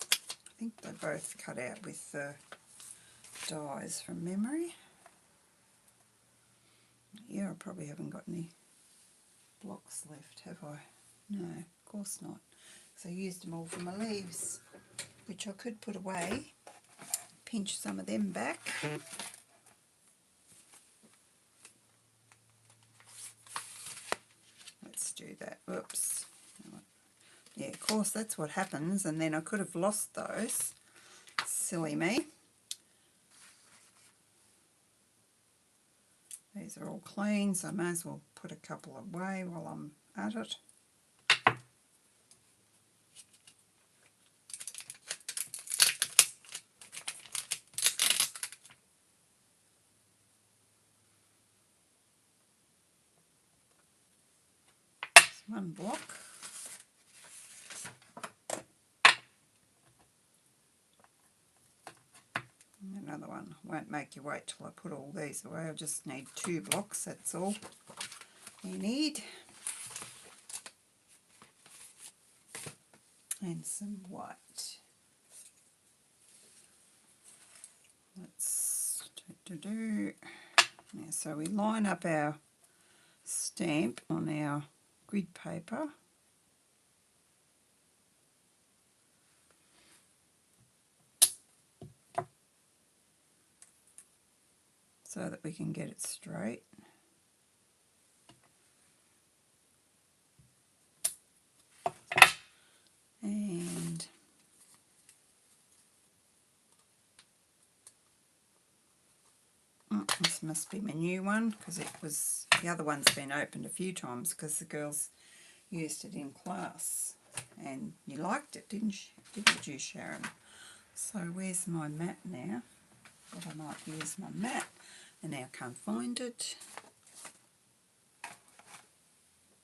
I think they're both cut out with the dies from memory. Yeah, I probably haven't got any blocks left, have I? No, of course not. Because I used them all for my leaves, which I could put away, pinch some of them back. Let's do that. Oops. Yeah, of course, that's what happens, and then I could have lost those. Silly me. These are all clean, so I may as well put a couple away while I'm at it. One block. Another one. Won't make you wait till I put all these away. I just need 2 blocks, that's all you need. And some white. Let's do. Yeah, so we line up our stamp on our grid paper. So that we can get it straight. And this must be my new one, because the other one's been opened a few times because the girls used it in class, and you liked it, didn't you, Sharon? So where's my mat now? But I might use my mat, and now I can't find it.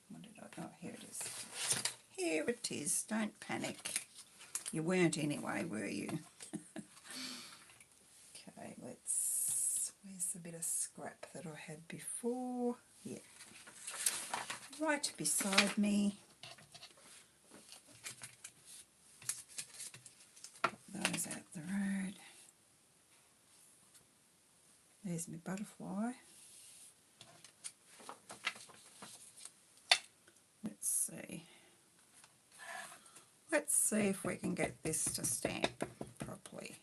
What did I? Oh, here it is. Here it is. Don't panic. You weren't anyway, were you? Okay, where's the bit of scrap that I had before? Yeah. Right beside me. Put those out the road. There's my butterfly. Let's see. Let's see if we can get this to stamp properly.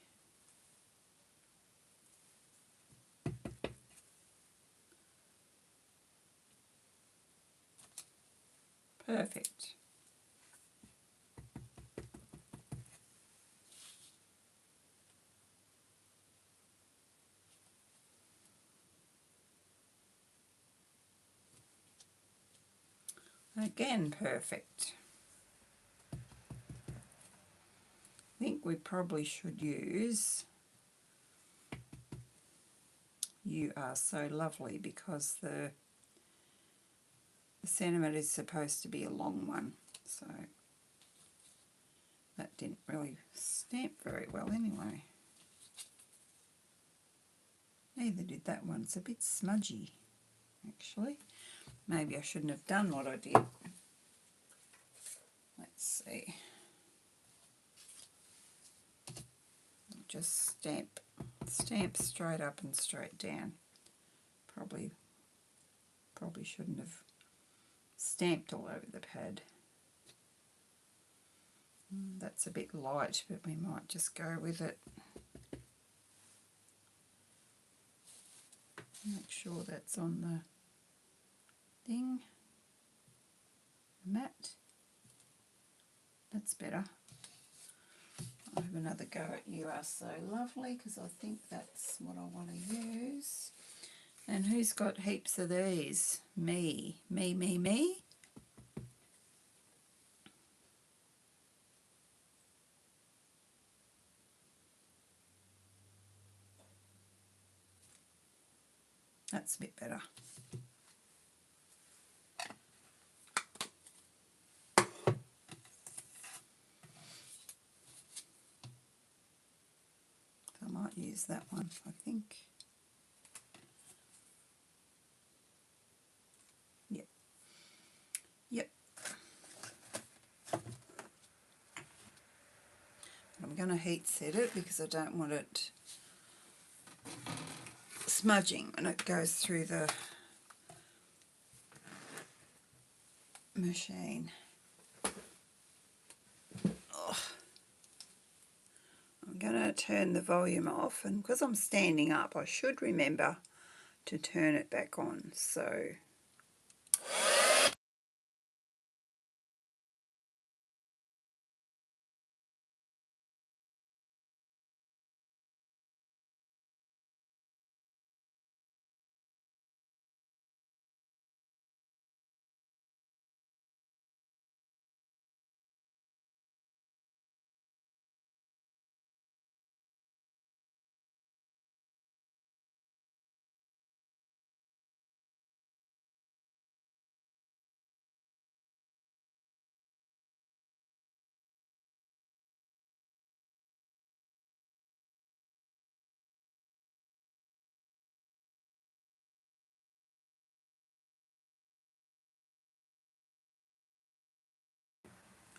perfect. Again, perfect. I think we probably should use You Are So Lovely, because the sentiment is supposed to be a long one, so that didn't really stamp very well anyway. Neither did that one. It's a bit smudgy, actually. Maybe I shouldn't have done what I did. Let's see. Just stamp straight up and straight down. Probably shouldn't have stamped all over the pad. That's a bit light, but we might just go with it. Make sure that's on the thing. Mat. That's better. I'll have another go at You Are So Lovely, because I think that's what I want to use. And who's got heaps of these? Me. Me, me, me. That's a bit better. I might use that one, I think. Yep. Yep. I'm going to heat set it because I don't want it smudging when it goes through the machine. I'm going to turn the volume off, and because I'm standing up I should remember to turn it back on. So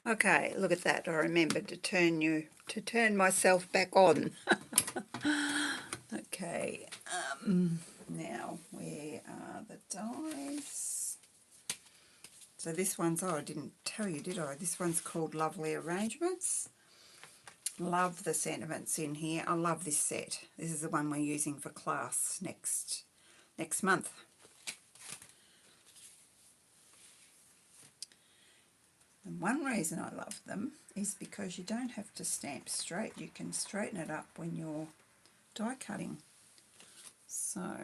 okay, look at that. I remembered to turn myself back on. Okay, now where are the dies? So this one's, oh, I didn't tell you, did I? This one's called Lovely Arrangements. Love the sentiments in here. I love this set. This is the one we're using for class next month. And one reason I love them is because you don't have to stamp straight. You can straighten it up when you're die cutting. So,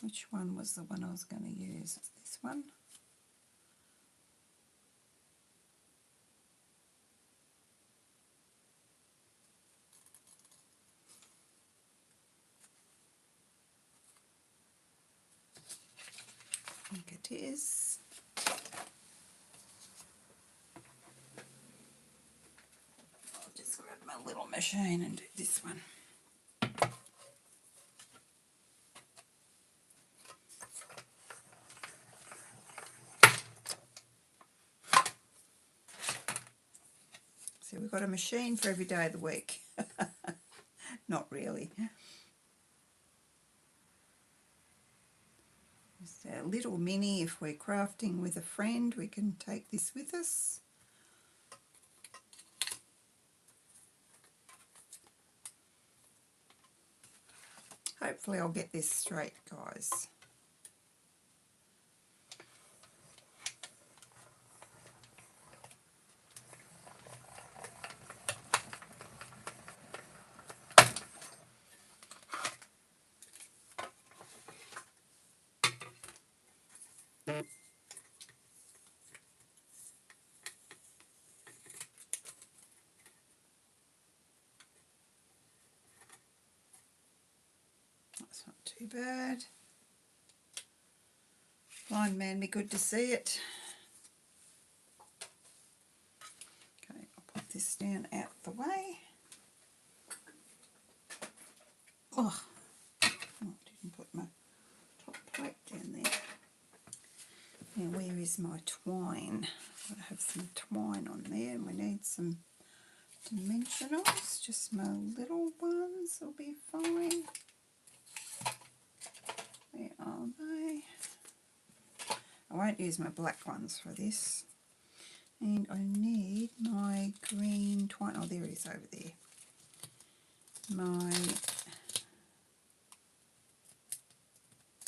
which one was the one I was going to use? This one. I think it is. I'll just grab my little machine and do this one. So we've got a machine for every day of the week. Not really. Just a little mini, if we're crafting with a friend, we can take this with us. Hopefully I'll get this straight, guys. too bad. Blind man, be good to see it. Okay, I'll put this down out the way. Oh, didn't put my top plate down there. Now where is my twine? I have some twine on there and we need some dimensionals. Just my little ones will be fine. Where are they? I won't use my black ones for this. And I need my green twine. Oh, there it is over there.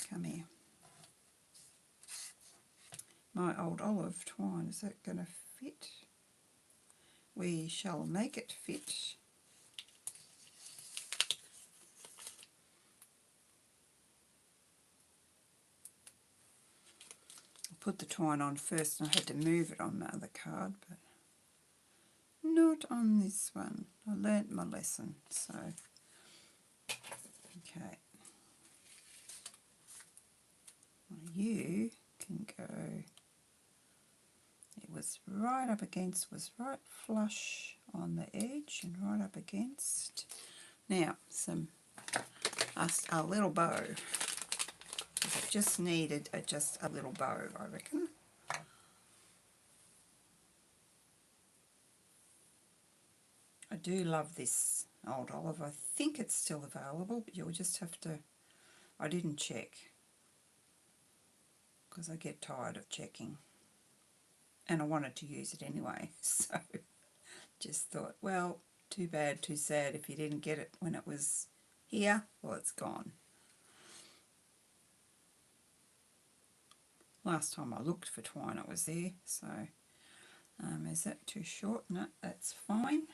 Come here. My old olive twine, is that going to fit? We shall make it fit. I put the twine on first and I had to move it on my other card, but not on this one. I learnt my lesson, so okay. Well, you can go. It was right up against, was right flush on the edge and right up against. Now, a little bow. It just needed just a little bow, I reckon. I do love this old olive. I think it's still available, but you'll just have to, I didn't check because I get tired of checking. And I wanted to use it anyway, so just thought, well, too bad, too sad if you didn't get it when it was here. Well, it's gone. Last time I looked for twine, it was there, so is that too short? No, that's fine.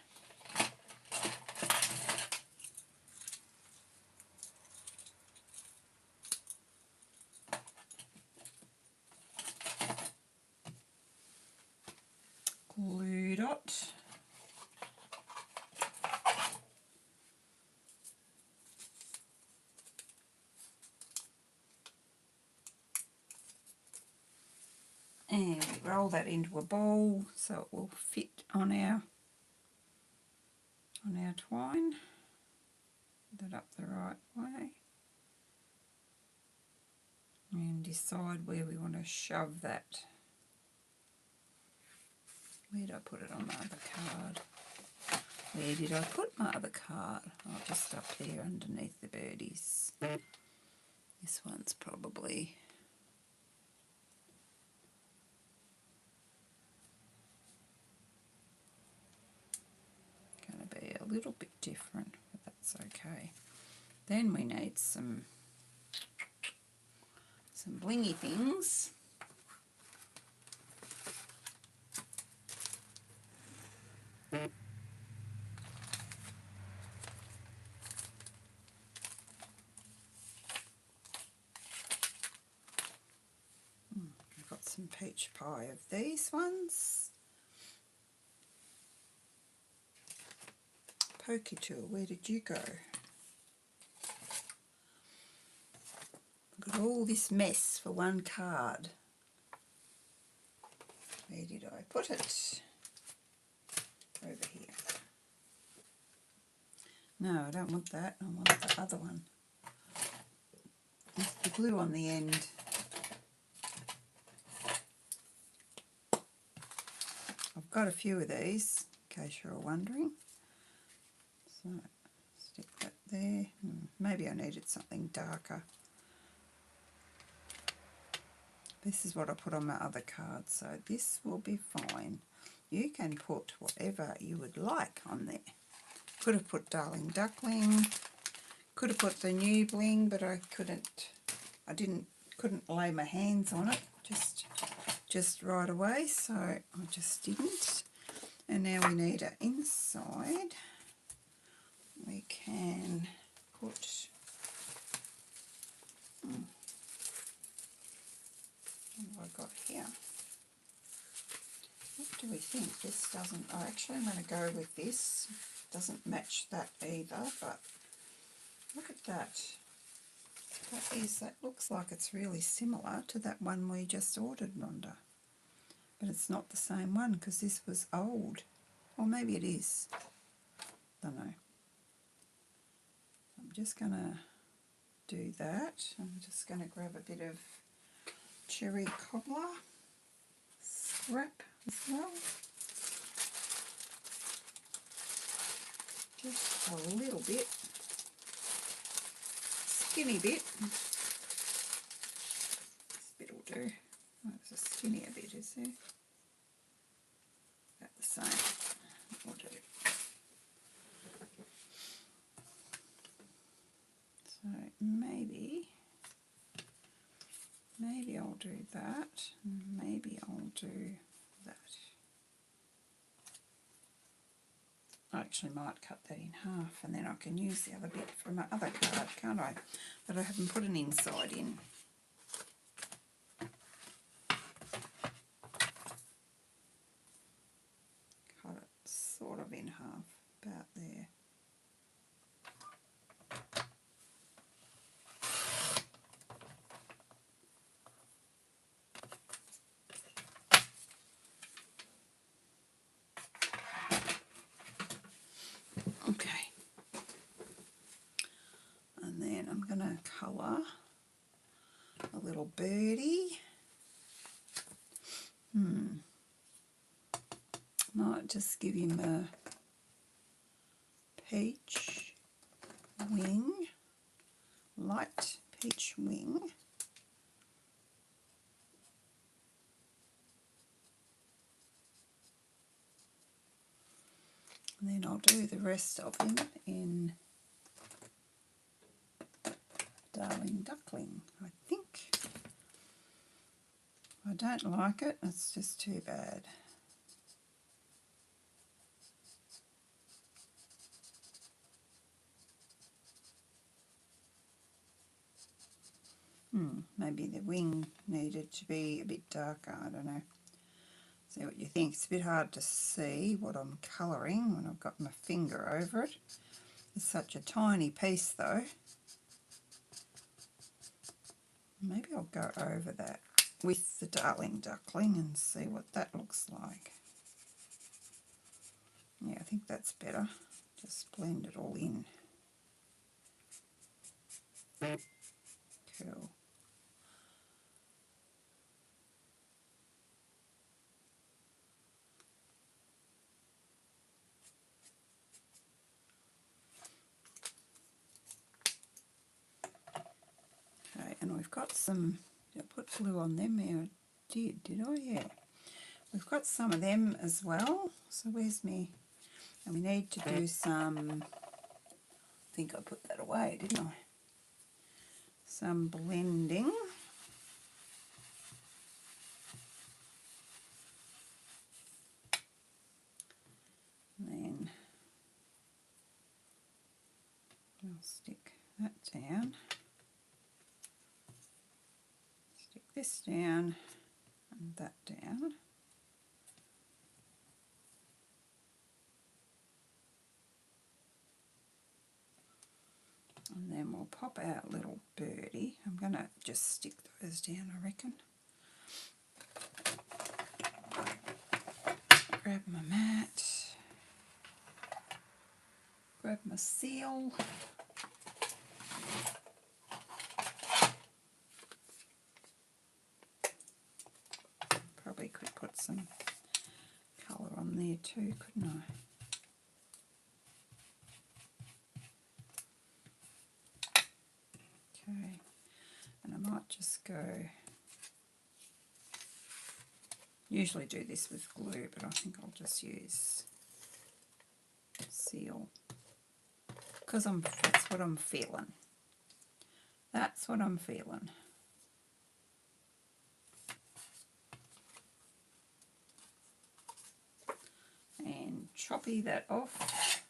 Glue dot. And we roll that into a bowl so it will fit on our twine. Put that up the right way. And decide where we want to shove that. Where did I put it on my other card? Where did I put my other card? Oh, just up there underneath the birdies. This one's probably... going to be a little bit different, but that's okay. Then we need some blingy things. I've got some peach pie of these ones. Pokey tool, where did you go? Got all this mess for one card. Where did I put it? Over here. No, I don't want that. I want the other one. With the glue on the end. I've got a few of these, in case you're wondering. So, stick that there. Maybe I needed something darker. This is what I put on my other card, so this will be fine. You can put whatever you would like on there. Could have put Darling Duckling, could have put the new bling, but I couldn't lay my hands on it just right away, so I just didn't. And now we need it inside. We can put what have I got here? What do we think? This doesn't... Oh, actually I'm going to go with this. Doesn't match that either, but look at that. That looks like it's really similar to that one we just ordered, Rhonda. But it's not the same one because this was old. Or maybe it is. Don't know. I'm just going to do that. I'm just going to grab a bit of cherry cobbler scrap as well. Just a little bit. Skinny bit. This bit will do. Oh, there's a skinnier bit, is there? About the same. Will do. So maybe I'll do that, and maybe I'll do that. I actually might cut that in half, and then I can use the other bit for my other card, can't I? But I haven't put an inside in. Cut it sort of in half, about there. Okay, and then I'm going to colour a little birdie. Might just give him a peach wing, light peach wing. And then I'll do the rest of him in Darling Duckling, I think. I don't like it, it's just too bad. Maybe the wing needed to be a bit darker, I don't know. See what you think. It's a bit hard to see what I'm colouring when I've got my finger over it. It's such a tiny piece though. Maybe I'll go over that with the Darling Duckling and see what that looks like. Yeah, I think that's better. Just blend it all in. Cool. Okay, and we've got some, I put glue on them there. Did I? Yeah. We've got some of them as well. So where's me? And we need to do some, I think I put that away, didn't I? Some blending. And then I'll stick that down. Stick this down and that down. And then we'll pop our little birdie. I'm going to just stick those down, I reckon. Grab my mat. Grab my seal. Probably could put some colour on there too, couldn't I? Okay, and I might just go, usually do this with glue, but I think I'll just use seal, because that's what I'm feeling. That's what I'm feeling. And choppy that off.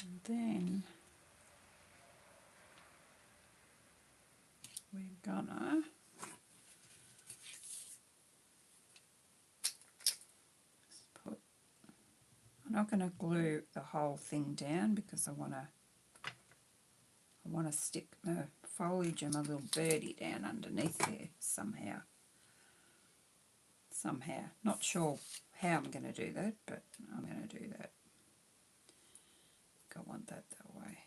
And then we're gonna not going to glue the whole thing down because I want to stick the foliage and my little birdie down underneath there somehow. Not sure how I'm going to do that, but I'm going to do that. I want that way.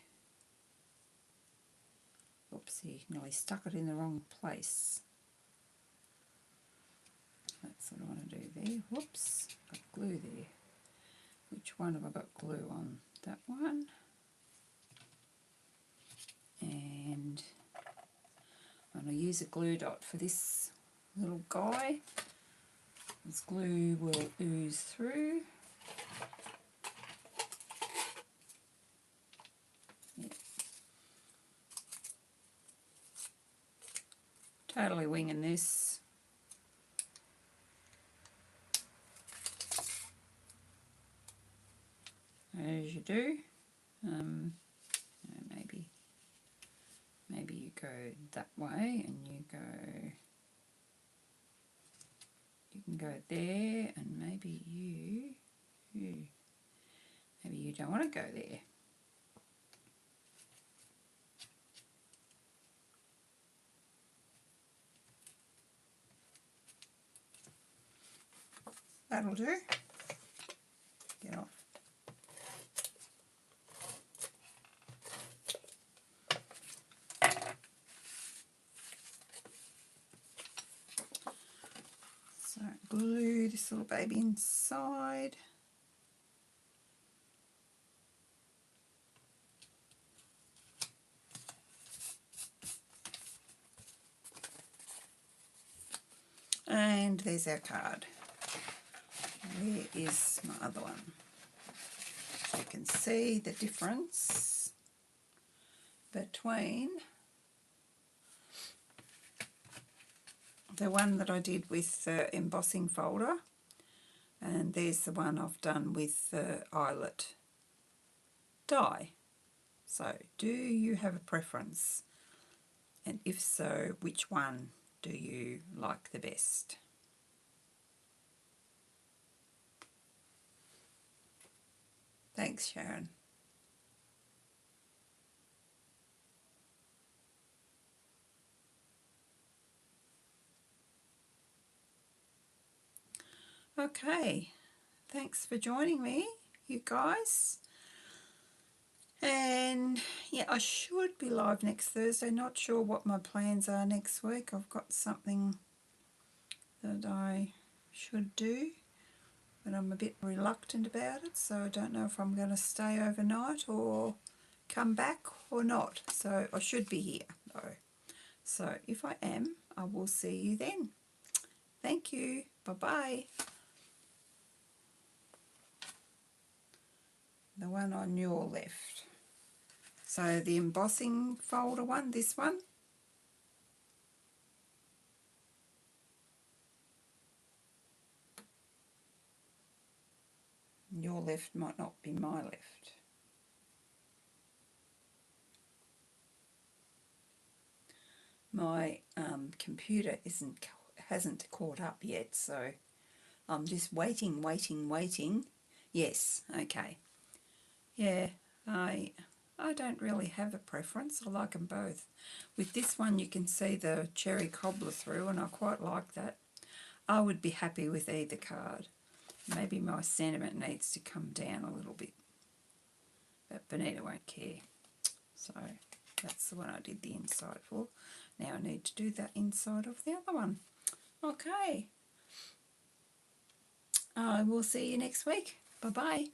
Oopsie, nearly stuck it in the wrong place. That's what I want to do there. Whoops, got glue there. Which one have I got glue on? That one. And I'm going to use a glue dot for this little guy. This glue will ooze through. Yep. Totally winging this. As you do. Maybe you go that way and you can go there, and maybe you don't want to go there. That'll do. Get off. So glue this little baby inside. And there's our card. Where is my other one? So you can see the difference between the one that I did with the embossing folder, and there's the one I've done with the eyelet die. So do you have a preference? And if so, which one do you like the best? Thanks, Sharon. Okay, thanks for joining me, you guys. And yeah, I should be live next Thursday. Not sure what my plans are next week. I've got something that I should do, but I'm a bit reluctant about it, so I don't know if I'm going to stay overnight or come back or not. So I should be here though. So if I am, I will see you then. Thank you. Bye-bye. The one on your left. So the embossing folder one, this one. Your left might not be my left. My computer hasn't caught up yet, so I'm just waiting. Yes, okay. Yeah, I don't really have a preference. I like them both. With this one you can see the cherry cobbler through, and I quite like that. I would be happy with either card. Maybe my sentiment needs to come down a little bit, but Benita won't care. So that's the one I did the inside for. Now I need to do that inside of the other one. Okay. I will see you next week. Bye-bye.